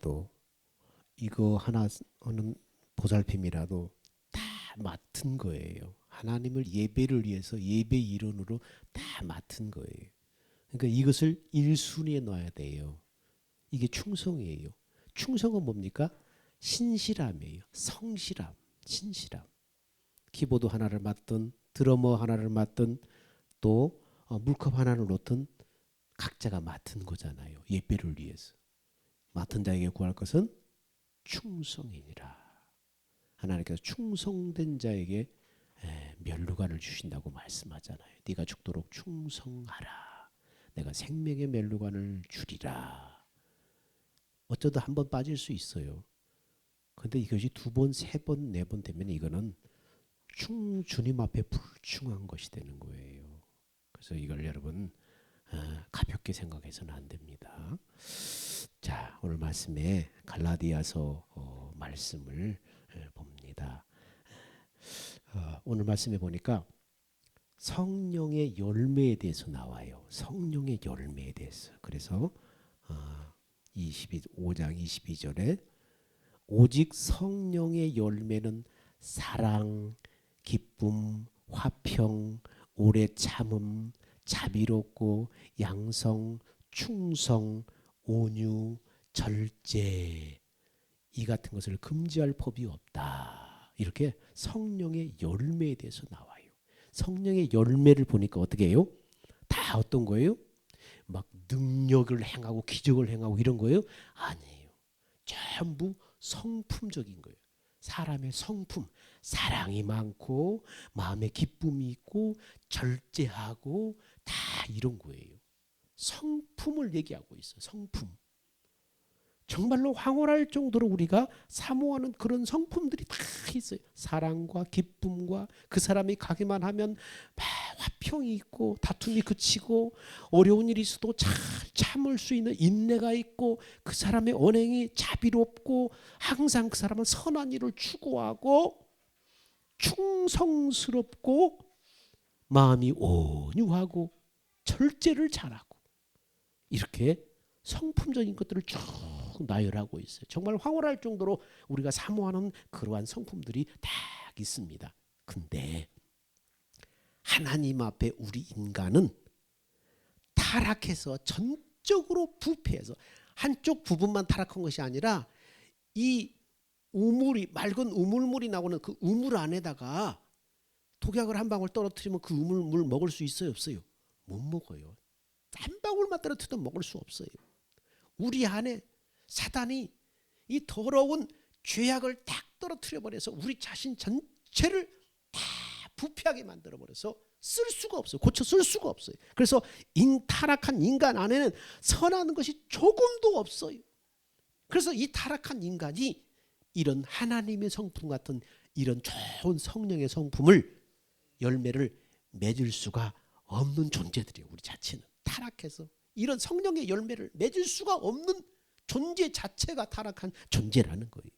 하나라도 이거 하나는 보살핌이라도 다 맡은 거예요. 하나님을 예배를 위해서 예배 일원으로 다 맡은 거예요. 그러니까 이것을 1순위에 놔야 돼요. 이게 충성이에요. 충성은 뭡니까? 신실함이에요. 성실함, 신실함. 키보드 하나를 맡든 드러머 하나를 맡든 또 물컵 하나를 놓든 각자가 맡은 거잖아요. 예배를 위해서. 맡은 자에게 구할 것은 충성이니라. 하나님께서 충성된 자에게 멸류관을 주신다고 말씀하잖아요. 네가 죽도록 충성하라. 내가 생명의 멸류관을 주리라. 어쩌다 한 번 빠질 수 있어요. 근데 이것이 두 번, 세 번, 네 번 되면 이거는 주님 앞에 불충한 것이 되는 거예요. 그래서 이걸 여러분 가볍게 생각해서는 안 됩니다. 자, 오늘 말씀에 갈라디아서 말씀을 봅니다. 오늘 말씀에 보니까 성령의 열매에 대해서 나와요. 성령의 열매에 대해서. 그래서 5장 22절에 오직 성령의 열매는 사랑, 기쁨, 화평, 오래 참음, 자비롭고 양성, 충성, 온유, 절제 이 같은 것을 금지할 법이 없다. 이렇게 성령의 열매에 대해서 나와요. 성령의 열매를 보니까 어떻게 해요? 다 어떤 거예요? 막 능력을 행하고 기적을 행하고 이런 거예요? 아니에요. 전부 성품적인 거예요. 사람의 성품, 사랑이 많고 마음에 기쁨이 있고 절제하고 다 이런 거예요. 성품을 얘기하고 있어요. 성품. 정말로 황홀할 정도로 우리가 사모하는 그런 성품들이 다 있어요. 사랑과 기쁨과 그 사람이 가기만 하면 화평이 있고 다툼이 그치고 어려운 일이 있어도 잘 참을 수 있는 인내가 있고 그 사람의 언행이 자비롭고 항상 그 사람은 선한 일을 추구하고 충성스럽고 마음이 온유하고 절제를 잘하고 이렇게 성품적인 것들을 쭉 나열하고 있어요. 정말 황홀할 정도로 우리가 사모하는 그러한 성품들이 다 있습니다. 근데 하나님 앞에 우리 인간은 타락해서 전적으로 부패해서 한쪽 부분만 타락한 것이 아니라 이 우물이 맑은 우물물이 나오는 그 우물 안에다가 독약을 한 방울 떨어뜨리면 그 우물물 먹을 수 있어요, 없어요? 못 먹어요. 한 방울만 떨어뜨려도 먹을 수 없어요. 우리 안에 사단이 이 더러운 죄악을 딱 떨어뜨려 버려서 우리 자신 전체를 다 부패하게 만들어 버려서 쓸 수가 없어요. 고쳐 쓸 수가 없어요. 그래서 타락한 인간 안에는 선한 것이 조금도 없어요. 그래서 이 타락한 인간이 이런 하나님의 성품 같은 이런 좋은 성령의 성품을 열매를 맺을 수가 없는 존재들이에요. 우리 자체는 타락해서 이런 성령의 열매를 맺을 수가 없는 존재 자체가 타락한 존재라는 거예요.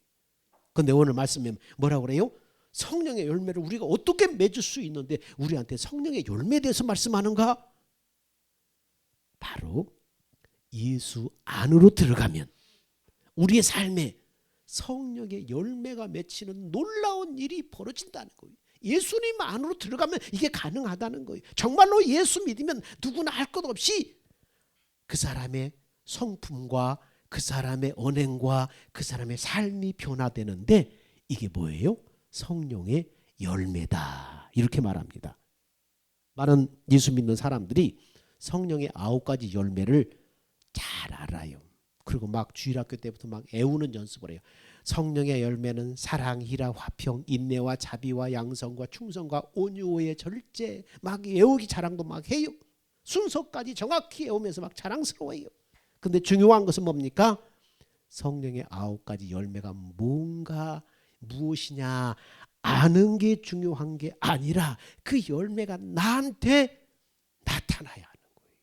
그런데 오늘 말씀에 뭐라고 그래요? 성령의 열매를 우리가 어떻게 맺을 수 있는데 우리한테 성령의 열매에 대해서 말씀하는가? 바로 예수 안으로 들어가면 우리의 삶에 성령의 열매가 맺히는 놀라운 일이 벌어진다는 거예요. 예수님 안으로 들어가면 이게 가능하다는 거예요. 정말로 예수 믿으면 누구나 할 것 없이 그 사람의 성품과 그 사람의 언행과 그 사람의 삶이 변화되는데 이게 뭐예요? 성령의 열매다. 이렇게 말합니다. 많은 예수 믿는 사람들이 성령의 9가지 열매를 잘 알아요. 그리고 막 주일학교 때부터 막 애우는 연습을 해요. 성령의 열매는 사랑, 희락, 화평, 인내와 자비와 양성과 충성과 온유의 절제 막 애우기 자랑도 막 해요. 순서까지 정확히 외우면서 막 자랑스러워해요. 근데 중요한 것은 뭡니까? 성령의 9가지 열매가 뭔가 무엇이냐 아는 게 중요한 게 아니라 그 열매가 나한테 나타나야 하는 거예요.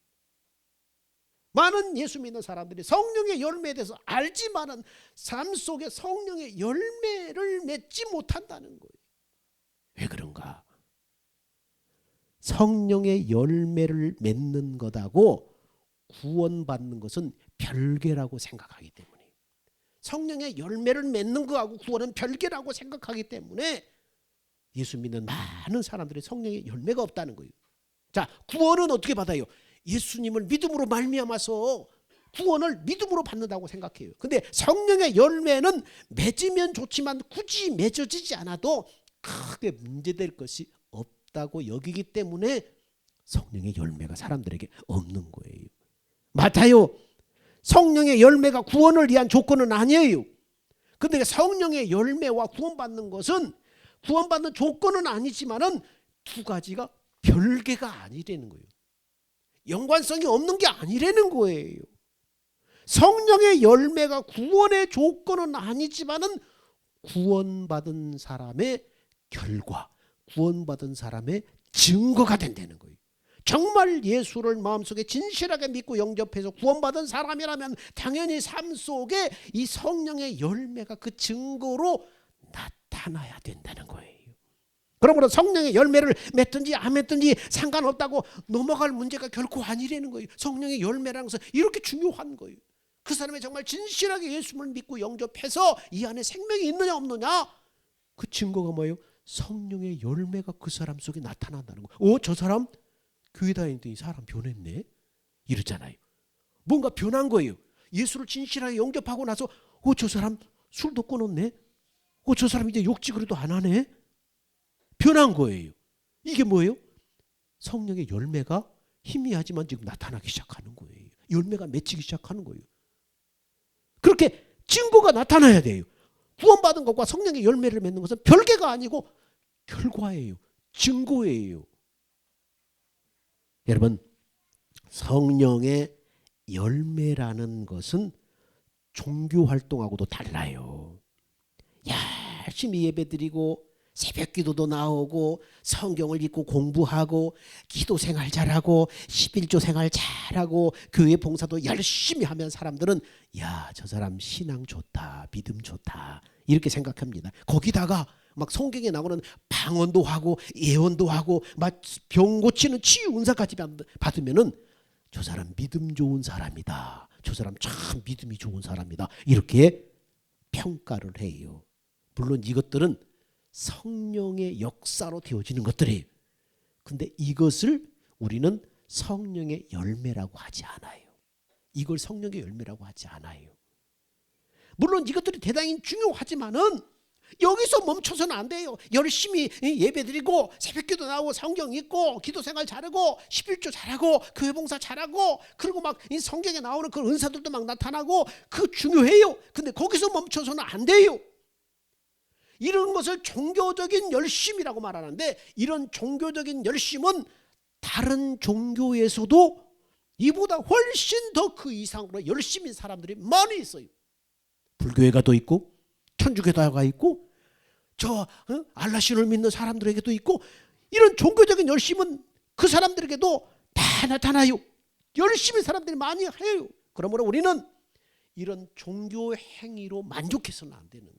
많은 예수 믿는 사람들이 성령의 열매에 대해서 알지만은 삶 속에 성령의 열매를 맺지 못한다는 거예요. 왜 그런가? 성령의 열매를 맺는 것하고 구원받는 것은 별개라고 생각하기 때문에 성령의 열매를 맺는 거하고 구원은 별개라고 생각하기 때문에 예수 믿는 많은 사람들이 성령의 열매가 없다는 거예요. 자, 구원은 어떻게 받아요? 예수님을 믿음으로 말미암아서 구원을 믿음으로 받는다고 생각해요. 근데 성령의 열매는 맺으면 좋지만 굳이 맺어지지 않아도 크게 문제될 것이 없다고 여기기 때문에 성령의 열매가 사람들에게 없는 거예요. 맞아요. 성령의 열매가 구원을 위한 조건은 아니에요. 근데 성령의 열매와 구원받는 것은 구원받는 조건은 아니지만은 두 가지가 별개가 아니라는 거예요. 연관성이 없는 게 아니라는 거예요. 성령의 열매가 구원의 조건은 아니지만은 구원받은 사람의 결과, 구원받은 사람의 증거가 된다는 거예요. 정말 예수를 마음속에 진실하게 믿고 영접해서 구원받은 사람이라면 당연히 삶 속에 이 성령의 열매가 그 증거로 나타나야 된다는 거예요. 그러므로 성령의 열매를 맺든지 안 맺든지 상관없다고 넘어갈 문제가 결코 아니라는 거예요. 성령의 열매라는 것은 이렇게 중요한 거예요. 그 사람이 정말 진실하게 예수를 믿고 영접해서 이 안에 생명이 있느냐 없느냐, 그 증거가 뭐예요? 성령의 열매가 그 사람 속에 나타난다는 거예요. 저 사람 교회 다니더니 사람 변했네 이러잖아요. 뭔가 변한 거예요. 예수를 진실하게 영접하고 나서 저 사람 술도 끊었네, 저 사람 이제 욕지그리도 안 하네, 변한 거예요. 이게 뭐예요? 성령의 열매가 희미하지만 지금 나타나기 시작하는 거예요. 열매가 맺히기 시작하는 거예요. 그렇게 증거가 나타나야 돼요. 구원받은 것과 성령의 열매를 맺는 것은 별개가 아니고 결과예요. 증거예요. 여러분, 성령의 열매라는 것은 종교 활동하고도 달라요. 열심히 예배드리고 새벽 기도도 나오고 성경을 읽고 공부하고 기도 생활 잘하고 11조 생활 잘하고 교회 봉사도 열심히 하면 사람들은 저 사람 신앙 좋다, 믿음 좋다 이렇게 생각합니다. 거기다가 막 성경에 나오는 방언도 하고 예언도 하고 막 병 고치는 치유 은사까지 받으면은 저 사람 믿음 좋은 사람이다, 저 사람 참 믿음이 좋은 사람이다 이렇게 평가를 해요. 물론 이것들은 성령의 역사로 되어지는 것들이에요. 근데 이것을 우리는 성령의 열매라고 하지 않아요. 이걸 성령의 열매라고 하지 않아요. 물론 이것들이 대단히 중요하지만은 여기서 멈춰서는 안 돼요. 열심히 예배드리고 새벽기도 나오고 성경 읽고 기도생활 잘하고 11조 잘하고 교회 봉사 잘하고 그리고 막 성경에 나오는 그 은사들도 막 나타나고 그 중요해요. 근데 거기서 멈춰서는 안 돼요. 이런 것을 종교적인 열심이라고 말하는데 이런 종교적인 열심은 다른 종교에서도 이보다 훨씬 더 그 이상으로 열심인 사람들이 많이 있어요. 불교회가도 있고 천주교다가 있고 알라신을 믿는 사람들에게도 있고 이런 종교적인 열심은 그 사람들에게도 다 나타나요. 열심히 사람들이 많이 해요. 그러므로 우리는 이런 종교 행위로 만족해서는 안 되는 거예요.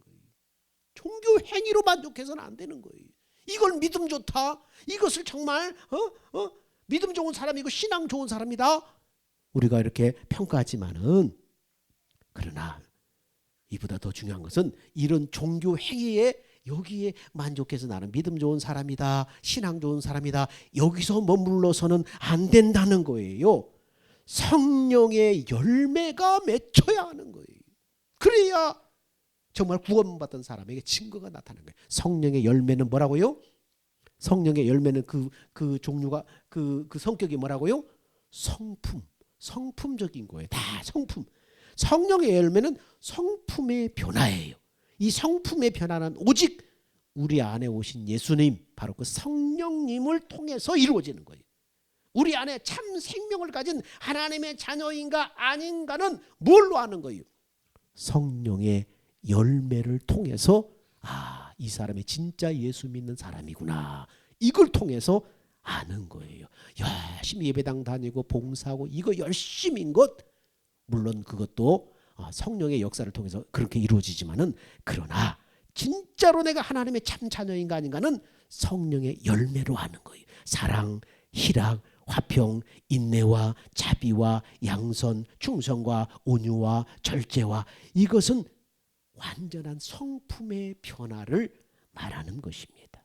종교 행위로 만족해서는 안 되는 거예요. 이걸 믿음 좋다, 이것을 정말 믿음 좋은 사람이고 신앙 좋은 사람이다 우리가 이렇게 평가하지만은, 그러나 이보다 더 중요한 것은 이런 종교 행위에 여기에 만족해서 나는 믿음 좋은 사람이다, 신앙 좋은 사람이다 여기서 머물러서는 안 된다는 거예요. 성령의 열매가 맺혀야 하는 거예요. 그래야 정말 구원받은 사람에게 증거가 나타나는 거예요. 성령의 열매는 뭐라고요? 성령의 열매는 그 종류가 그 성격이 뭐라고요? 성품적인 거예요. 다 성품. 성령의 열매는 성품의 변화예요. 이 성품의 변화는 오직 우리 안에 오신 예수님, 바로 그 성령님을 통해서 이루어지는 거예요. 우리 안에 참 생명을 가진 하나님의 자녀인가 아닌가는 뭘로 아는 거예요? 성령의 열매를 통해서 이 사람이 진짜 예수 믿는 사람이구나, 이걸 통해서 아는 거예요. 열심히 예배당 다니고 봉사하고 이거 열심인 것, 물론 그것도 성령의 역사를 통해서 그렇게 이루어지지만은, 그러나 진짜로 내가 하나님의 참 자녀인가 아닌가는 성령의 열매로 아는 거예요. 사랑, 희락, 화평, 인내와 자비와 양선, 충성과 온유와 절제와, 이것은 완전한 성품의 변화를 말하는 것입니다.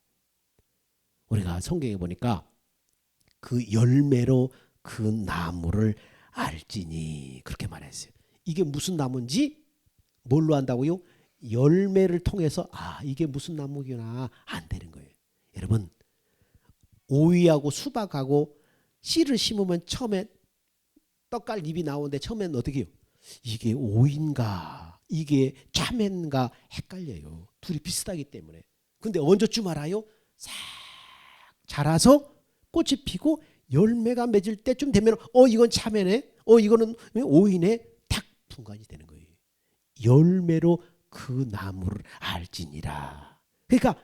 우리가 성경에 보니까 그 열매로 그 나무를 알지니 그렇게 말했어요. 이게 무슨 나무인지 뭘로 안다고요? 열매를 통해서 이게 무슨 나무구나 안 되는 거예요. 여러분, 오이하고 수박하고 씨를 심으면 처음에 떡갈 잎이 나오는데 처음에는 어떻게 해요? 이게 오인가 이게 참외인가 헷갈려요. 둘이 비슷하기 때문에. 근데 언제쯤 알아요? 싹 자라서 꽃이 피고 열매가 맺을 때쯤 되면 이건 참외네, 이거는 오이네, 딱 분간이 되는 거예요. 열매로 그 나무를 알지니라. 그러니까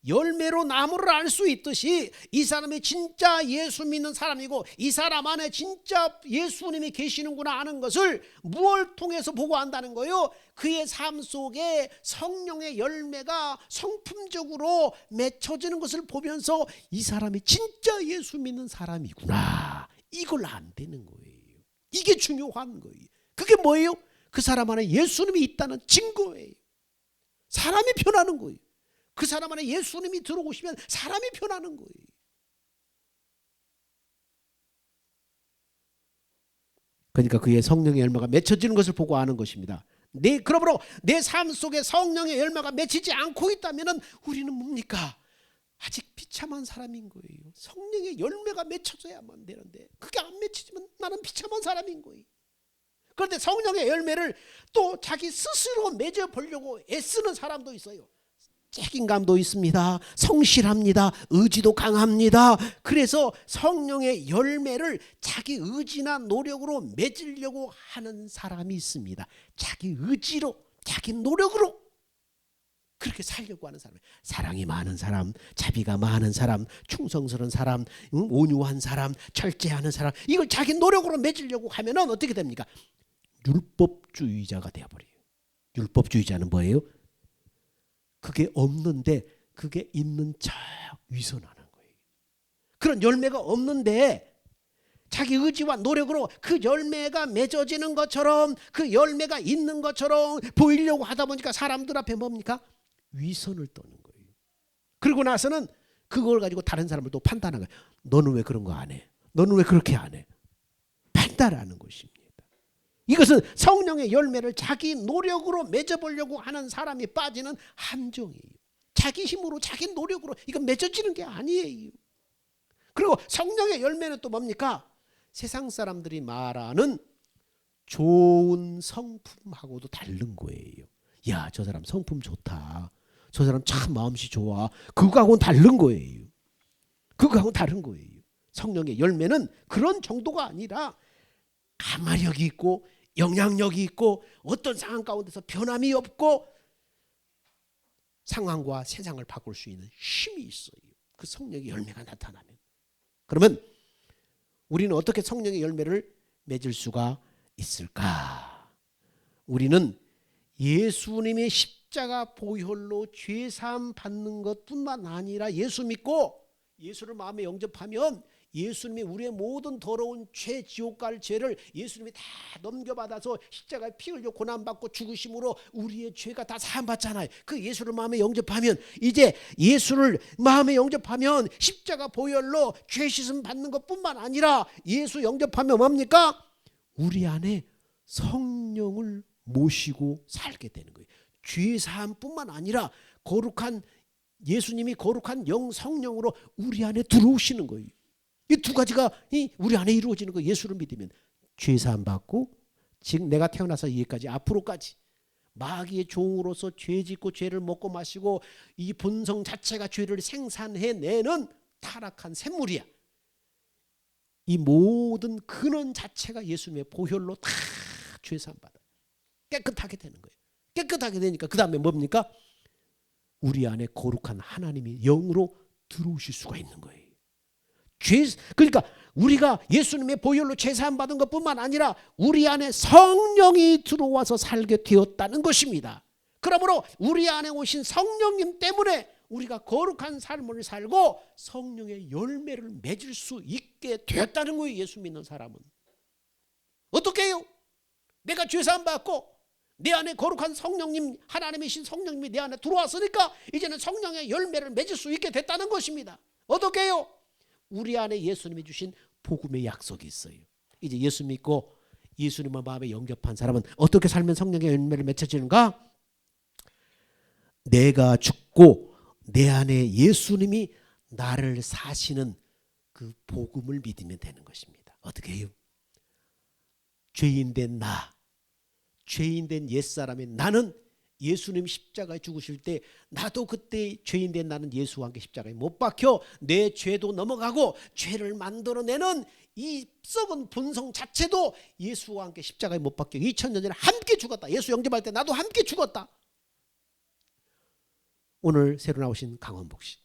열매로 나무를 알 수 있듯이 이 사람이 진짜 예수 믿는 사람이고 이 사람 안에 진짜 예수님이 계시는구나 하는 것을 무엇을 통해서 보고 안다는 거예요? 그의 삶 속에 성령의 열매가 성품적으로 맺혀지는 것을 보면서 이 사람이 진짜 예수 믿는 사람이구나, 이걸 안 되는 거예요. 이게 중요한 거예요. 그게 뭐예요? 그 사람 안에 예수님이 있다는 증거예요. 사람이 변하는 거예요. 그 사람 안에 예수님이 들어오시면 사람이 변하는 거예요. 그러니까 그의 성령의 열매가 맺혀지는 것을 보고 아는 것입니다. 그러므로 내 삶 속에 성령의 열매가 맺히지 않고 있다면 우리는 뭡니까? 아직 비참한 사람인 거예요. 성령의 열매가 맺혀져야만 되는데 그게 안 맺히지만 나는 비참한 사람인 거예요. 그런데 성령의 열매를 또 자기 스스로 맺어보려고 애쓰는 사람도 있어요. 책임감도 있습니다. 성실합니다. 의지도 강합니다. 그래서 성령의 열매를 자기 의지나 노력으로 맺으려고 하는 사람이 있습니다. 자기 의지로, 자기 노력으로 그렇게 살려고 하는 사람. 사랑이 많은 사람, 자비가 많은 사람, 충성스러운 사람, 온유한 사람, 절제하는 사람, 이걸 자기 노력으로 맺으려고 하면 어떻게 됩니까? 율법주의자가 되어버려요. 율법주의자는 뭐예요? 그게 없는데 그게 있는 척 위선하는 거예요. 그런 열매가 없는데 자기 의지와 노력으로 그 열매가 맺어지는 것처럼, 그 열매가 있는 것처럼 보이려고 하다 보니까 사람들 앞에 뭡니까? 위선을 떠는 거예요. 그러고 나서는 그걸 가지고 다른 사람을 또 판단하는 거예요. 너는 왜 그런 거 안 해? 너는 왜 그렇게 안 해? 판단하는 것입니다. 이것은 성령의 열매를 자기 노력으로 맺어보려고 하는 사람이 빠지는 함정이에요. 자기 힘으로, 자기 노력으로 이건 맺어지는 게 아니에요. 그리고 성령의 열매는 또 뭡니까? 세상 사람들이 말하는 좋은 성품하고도 다른 거예요. 야, 저 사람 성품 좋다. 저 사람 참 마음씨 좋아. 그거하고는 다른 거예요. 그거하고는 다른 거예요. 성령의 열매는 그런 정도가 아니라 가마력이 있고 영향력이 있고 어떤 상황 가운데서 변함이 없고 상황과 세상을 바꿀 수 있는 힘이 있어요. 그 성령의 열매가 나타나면. 그러면 우리는 어떻게 성령의 열매를 맺을 수가 있을까? 우리는 예수님의 십자가 보혈로 죄사함 받는 것뿐만 아니라 예수 믿고 예수를 마음에 영접하면 예수님이 우리의 모든 더러운 죄, 지옥 갈 죄를 예수님이 다 넘겨받아서 십자가에 피 흘려 고난받고 죽으심으로 우리의 죄가 다 사함받잖아요. 그 예수를 마음에 영접하면, 이제 예수를 마음에 영접하면 십자가 보혈로 죄 씻음 받는 것뿐만 아니라 예수 영접하면 뭡니까? 우리 안에 성령을 모시고 살게 되는 거예요. 죄 사함뿐만 아니라 거룩한 예수님이 거룩한 영 성령으로 우리 안에 들어오시는 거예요. 이 두 가지가 우리 안에 이루어지는 거예요. 예수를 믿으면 죄 사함 받고 지금 내가 태어나서 이제까지 앞으로까지 마귀의 종으로서 죄 짓고 죄를 먹고 마시고 이 본성 자체가 죄를 생산해내는 타락한 샘물이야. 이 모든 근원 자체가 예수님의 보혈로 다 죄 사함 받아 깨끗하게 되는 거예요. 깨끗하게 되니까 그 다음에 뭡니까? 우리 안에 거룩한 하나님이 영으로 들어오실 수가 있는 거예요. 그러니까 우리가 예수님의 보혈로 죄사함 받은 것뿐만 아니라 우리 안에 성령이 들어와서 살게 되었다는 것입니다. 그러므로 우리 안에 오신 성령님 때문에 우리가 거룩한 삶을 살고 성령의 열매를 맺을 수 있게 되었다는 거예요. 예수 믿는 사람은. 어떻게 해요? 내가 죄사함 받고 내 안에 거룩한 성령님, 하나님이신 성령님이 내 안에 들어왔으니까 이제는 성령의 열매를 맺을 수 있게 됐다는 것입니다. 어떻게요? 우리 안에 예수님이 주신 복음의 약속이 있어요. 이제 예수 믿고 예수님의 마음에 영접한 사람은 어떻게 살면 성령의 열매를 맺혀지는가? 내가 죽고 내 안에 예수님이 나를 사시는 그 복음을 믿으면 되는 것입니다. 어떻게 해요? 죄인된 나, 죄인된 옛사람인 나는 예수님 십자가에 죽으실 때 나도 그때 죄인된 나는 예수와 함께 십자가에 못 박혀 내 죄도 넘어가고 죄를 만들어내는 이 썩은 본성 자체도 예수와 함께 십자가에 못 박혀 2000년 전에 함께 죽었다. 예수 영접할 때 나도 함께 죽었다. 오늘 새로 나오신 강원복 씨,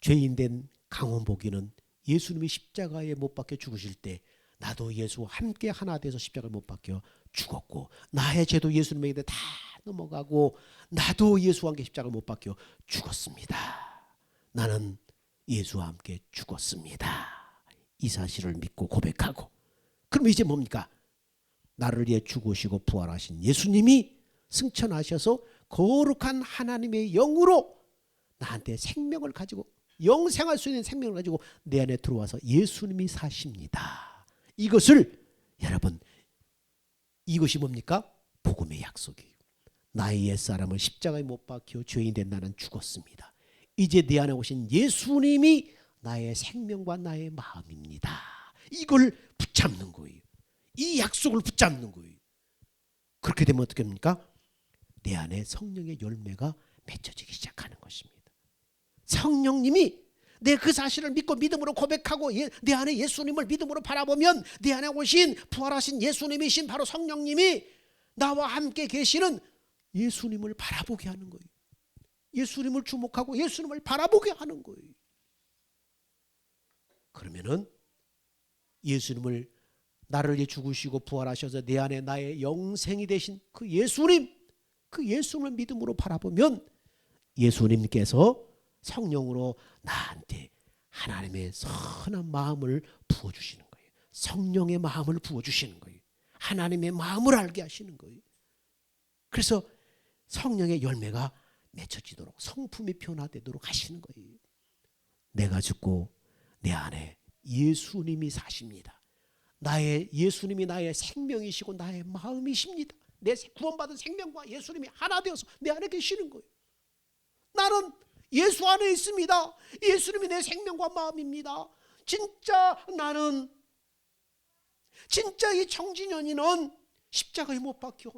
죄인된 강원복이는 예수님이 십자가에 못 박혀 죽으실 때 나도 예수와 함께 하나 돼서 십자가에 못 박혀 죽었고 나의 죄도 예수님에게 다 넘어가고 나도 예수와 함께 십자가에 못 박혀 죽었습니다. 나는 예수와 함께 죽었습니다. 이 사실을 믿고 고백하고, 그럼 이제 뭡니까? 나를 위해 죽으시고 부활하신 예수님이 승천하셔서 거룩한 하나님의 영으로 나한테 생명을 가지고 영생할 수 있는 생명을 가지고 내 안에 들어와서 예수님이 사십니다. 이것을 여러분, 이것이 뭡니까? 복음의 약속이에요. 나의 옛사람을 십자가에 못 박혀 죄인 된 나는 죽었습니다. 이제 내 안에 오신 예수님이 나의 생명과 나의 마음입니다. 이걸 붙잡는 거예요. 이 약속을 붙잡는 거예요. 그렇게 되면 어떻게 됩니까? 내 안에 성령의 열매가 맺혀지기 시작하는 것입니다. 성령님이 내 그 사실을 믿고 믿음으로 고백하고 내 안에 예수님을 믿음으로 바라보면 내 안에 오신 부활하신 예수님이신 바로 성령님이 나와 함께 계시는 예수님을 바라보게 하는 거예요. 예수님을 주목하고 예수님을 바라보게 하는 거예요. 그러면은 예수님을 나를 위해 죽으시고 부활하셔서 내 안에 나의 영생이 되신 그 예수님, 그 예수님을 믿음으로 바라보면 예수님께서 성령으로 나한테 하나님의 선한 마음을 부어주시는 거예요. 성령의 마음을 부어주시는 거예요. 하나님의 마음을 알게 하시는 거예요. 그래서 성령의 열매가 맺혀지도록 성품이 변화되도록 하시는 거예요. 내가 죽고 내 안에 예수님이 사십니다. 나의 예수님이 나의 생명이시고 나의 마음이십니다. 내 구원받은 생명과 예수님이 하나 되어서 내 안에 계시는 거예요. 나는 예수 안에 있습니다. 예수님이 내 생명과 마음입니다. 진짜 나는, 진짜 이 청진년이는 십자가에 못 박혀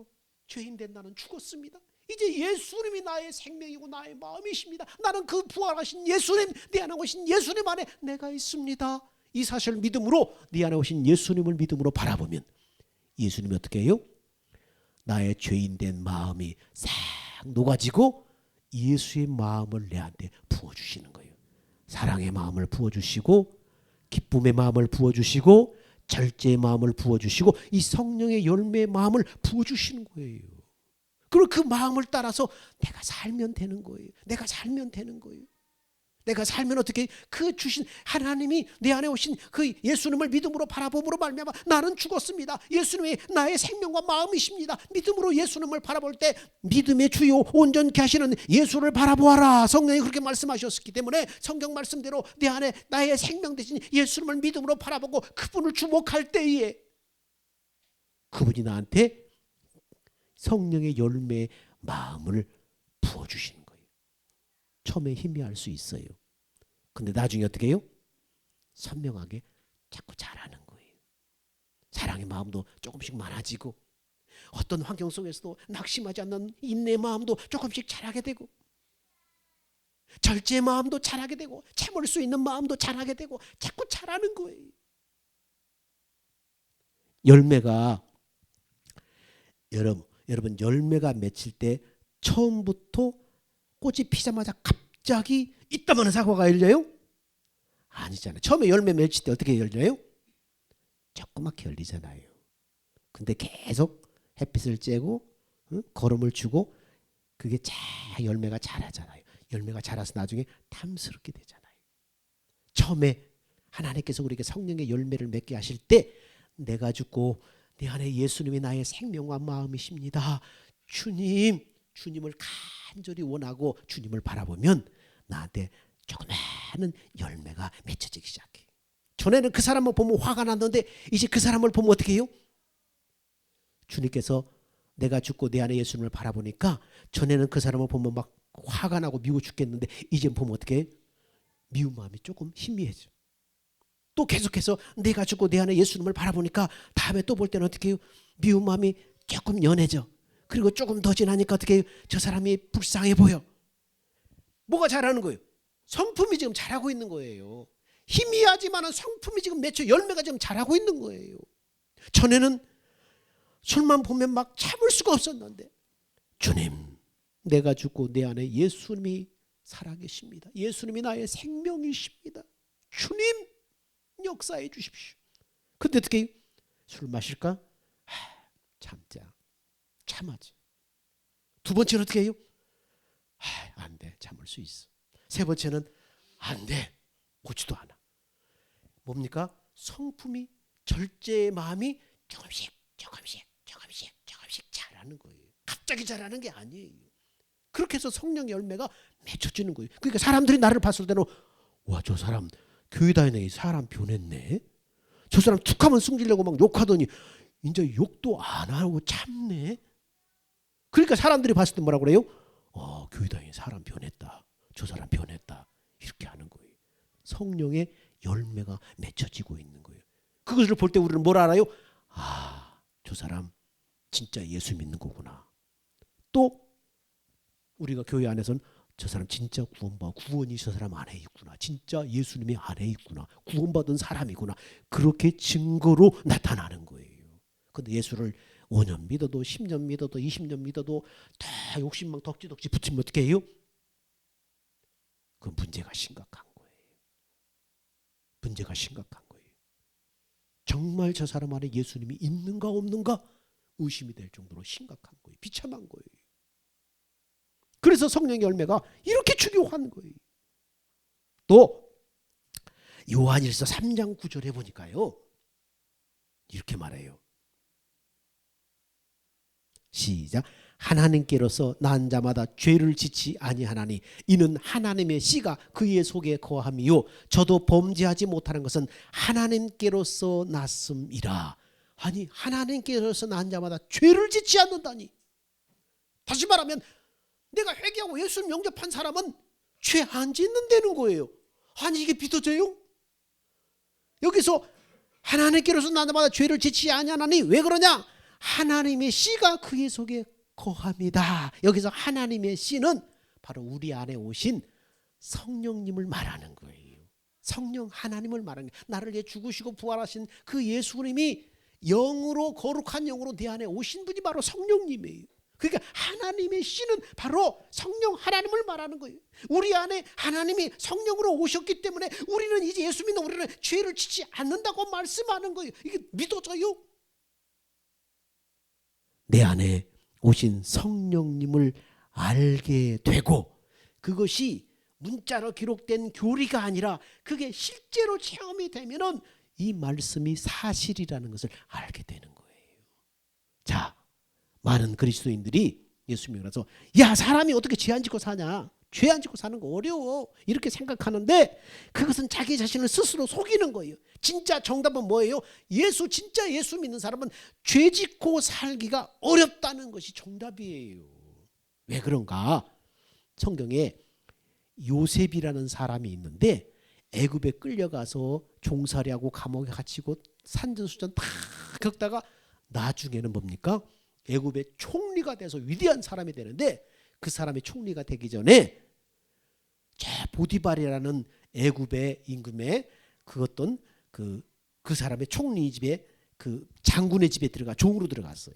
죄인 된 나는 죽었습니다. 이제 예수님이 나의 생명이고 나의 마음이십니다. 나는 그 부활하신 예수님, 내 안에 오신 예수님 안에 내가 있습니다. 이 사실을 믿음으로, 내 안에 오신 예수님을 믿음으로 바라보면 예수님이 어떻게 해요? 나의 죄인 된 마음이 싹 녹아지고 예수의 마음을 내한테 부어주시는 거예요. 사랑의 마음을 부어주시고 기쁨의 마음을 부어주시고 절제의 마음을 부어주시고 이 성령의 열매의 마음을 부어주시는 거예요. 그리고 그 마음을 따라서 내가 살면 되는 거예요. 내가 살면 되는 거예요. 내가 살면 어떻게, 그 주신 하나님이 내 안에 오신 그 예수님을 믿음으로 바라봄으로 말미암아 나는 죽었습니다. 예수님이 나의 생명과 마음이십니다. 믿음으로 예수님을 바라볼 때 믿음의 주요 온전케 하시는 예수를 바라보아라. 성령이 그렇게 말씀하셨기 때문에 성경 말씀대로 내 안에 나의 생명 대신 예수님을 믿음으로 바라보고 그분을 주목할 때에 그분이 나한테 성령의 열매의 마음을 부어주시는 거예요. 처음에 희미할 수 있어요. 근데 나중에 어떻게 해요? 선명하게 자꾸 자라는 거예요. 사랑의 마음도 조금씩 많아지고 어떤 환경 속에서도 낙심하지 않는 인내의 마음도 조금씩 자라게 되고 절제의 마음도 자라게 되고 참을 수 있는 마음도 자라게 되고 자꾸 자라는 거예요. 열매가 여러분 열매가 맺힐 때 처음부터 꽃이 피자마자 갑자기 이따만한 사과가 열려요? 아니잖아요. 처음에 열매 맺힐 때 어떻게 열려요? 조그맣게 열리잖아요. 근데 계속 햇빛을 쬐고 거름을 주고 그게 열매가 자라잖아요. 열매가 자라서 나중에 탐스럽게 되잖아요. 처음에 하나님께서 우리에게 성령의 열매를 맺게 하실 때 내가 죽고 내 안에 예수님이 나의 생명과 마음이십니다. 주님을 간절히 원하고 주님을 바라보면 나한테 조그마한 열매가 맺혀지기 시작해. 전에는 그 사람을 보면 화가 났는데 이제 그 사람을 보면 어떻게 해요? 주님께서 내가 죽고 내 안에 예수님을 바라보니까 전에는 그 사람을 보면 막 화가 나고 미워 죽겠는데 이제 보면 어떻게 해요? 미운 마음이 조금 희미해져. 또 계속해서 내가 죽고 내 안에 예수님을 바라보니까 다음에 또 볼 때는 어떻게 해요? 미운 마음이 조금 연해져. 그리고 조금 더 지나니까 어떻게 해요? 저 사람이 불쌍해 보여. 뭐가 자라는 거예요? 성품이 지금 자라고 있는 거예요. 희미하지만 성품이 지금 맺혀 열매가 지금 자라고 있는 거예요. 전에는 술만 보면 막 참을 수가 없었는데 주님, 내가 죽고 내 안에 예수님이 살아계십니다. 예수님이 나의 생명이십니다. 주님 역사해 주십시오. 근데 어떻게 술 마실까? 참자. 참하지. 두 번째는 어떻게 해요? 안 돼. 참을 수 있어. 세 번째는 안 돼. 보지도 않아. 뭡니까? 성품이 절제의 마음이 조금씩 자라는 거예요. 갑자기 자라는 게 아니에요. 그렇게 해서 성령 열매가 맺혀지는 거예요. 그러니까 사람들이 나를 봤을 때는 와, 저 사람 교회 다니는 사람 변했네. 저 사람 툭하면 숨기려고 막 욕하더니 이제 욕도 안 하고 참네. 그러니까 사람들이 봤을 때 뭐라고 그래요? 교회 다니는 사람 변했다. 저 사람 변했다. 이렇게 하는 거예요. 성령의 열매가 맺혀지고 있는 거예요. 그것을 볼 때 우리는 뭘 알아요? 저 사람 진짜 예수 믿는 거구나. 또 우리가 교회 안에서는 저 사람 진짜 구원이 저 사람 안에 있구나. 진짜 예수님이 안에 있구나. 구원받은 사람이구나. 그렇게 증거로 나타나는 거예요. 그런데 예수를 5년 믿어도 10년 믿어도 20년 믿어도 다 욕심만 덕지덕지 붙이면 어떻게 해요? 그 문제가 심각한 거예요. 문제가 심각한 거예요. 정말 저 사람 안에 예수님이 있는가 없는가 의심이 될 정도로 심각한 거예요. 비참한 거예요. 그래서 성령의 열매가 이렇게 중요한 거예요. 또 요한일서 3장 9절에 보니까요. 이렇게 말해요. 시작. 하나님께로서 난 자마다 죄를 짓지 아니하나니 이는 하나님의 씨가 그의 속에 거함이요 저도 범죄하지 못하는 것은 하나님께로서 났음이라. 아니, 하나님께로서 난 자마다 죄를 짓지 않는다니. 다시 말하면 내가 회개하고 예수님 영접한 사람은 죄 안 짓는다는 거예요. 아니, 이게 믿어져요? 여기서 하나님께로서 난 자마다 죄를 짓지 아니하나니 왜 그러냐? 하나님의 씨가 그의 속에 거합니다. 여기서 하나님의 씨는 바로 우리 안에 오신 성령님을 말하는 거예요. 성령 하나님을 말하는 거예요. 나를 위해 죽으시고 부활하신 그 예수님이 영으로, 거룩한 영으로 내 안에 오신 분이 바로 성령님이에요. 그러니까 하나님의 씨는 바로 성령 하나님을 말하는 거예요. 우리 안에 하나님이 성령으로 오셨기 때문에 우리는 이제 예수 믿는 우리는 죄를 짓지 않는다고 말씀하는 거예요. 이게 믿어져요? 내 안에 오신 성령님을 알게 되고 그것이 문자로 기록된 교리가 아니라 그게 실제로 체험이 되면은 이 말씀이 사실이라는 것을 알게 되는 거예요. 자, 많은 그리스도인들이 예수 믿어서 야, 사람이 어떻게 죄 안 짓고 사냐? 죄 안 짓고 사는 거 어려워. 이렇게 생각하는데 그것은 자기 자신을 스스로 속이는 거예요. 진짜 정답은 뭐예요? 진짜 예수 믿는 사람은 죄 짓고 살기가 어렵다는 것이 정답이에요. 왜 그런가? 성경에 요셉이라는 사람이 있는데 애굽에 끌려가서 종살이하고 감옥에 갇히고 산전수전 다 겪다가 나중에는 뭡니까? 애굽의 총리가 돼서 위대한 사람이 되는데 그 사람이 총리가 되기 전에 보디발이라는 애굽의 임금의 그 사람의 총리 집에 그 장군의 집에 종으로 들어갔어요.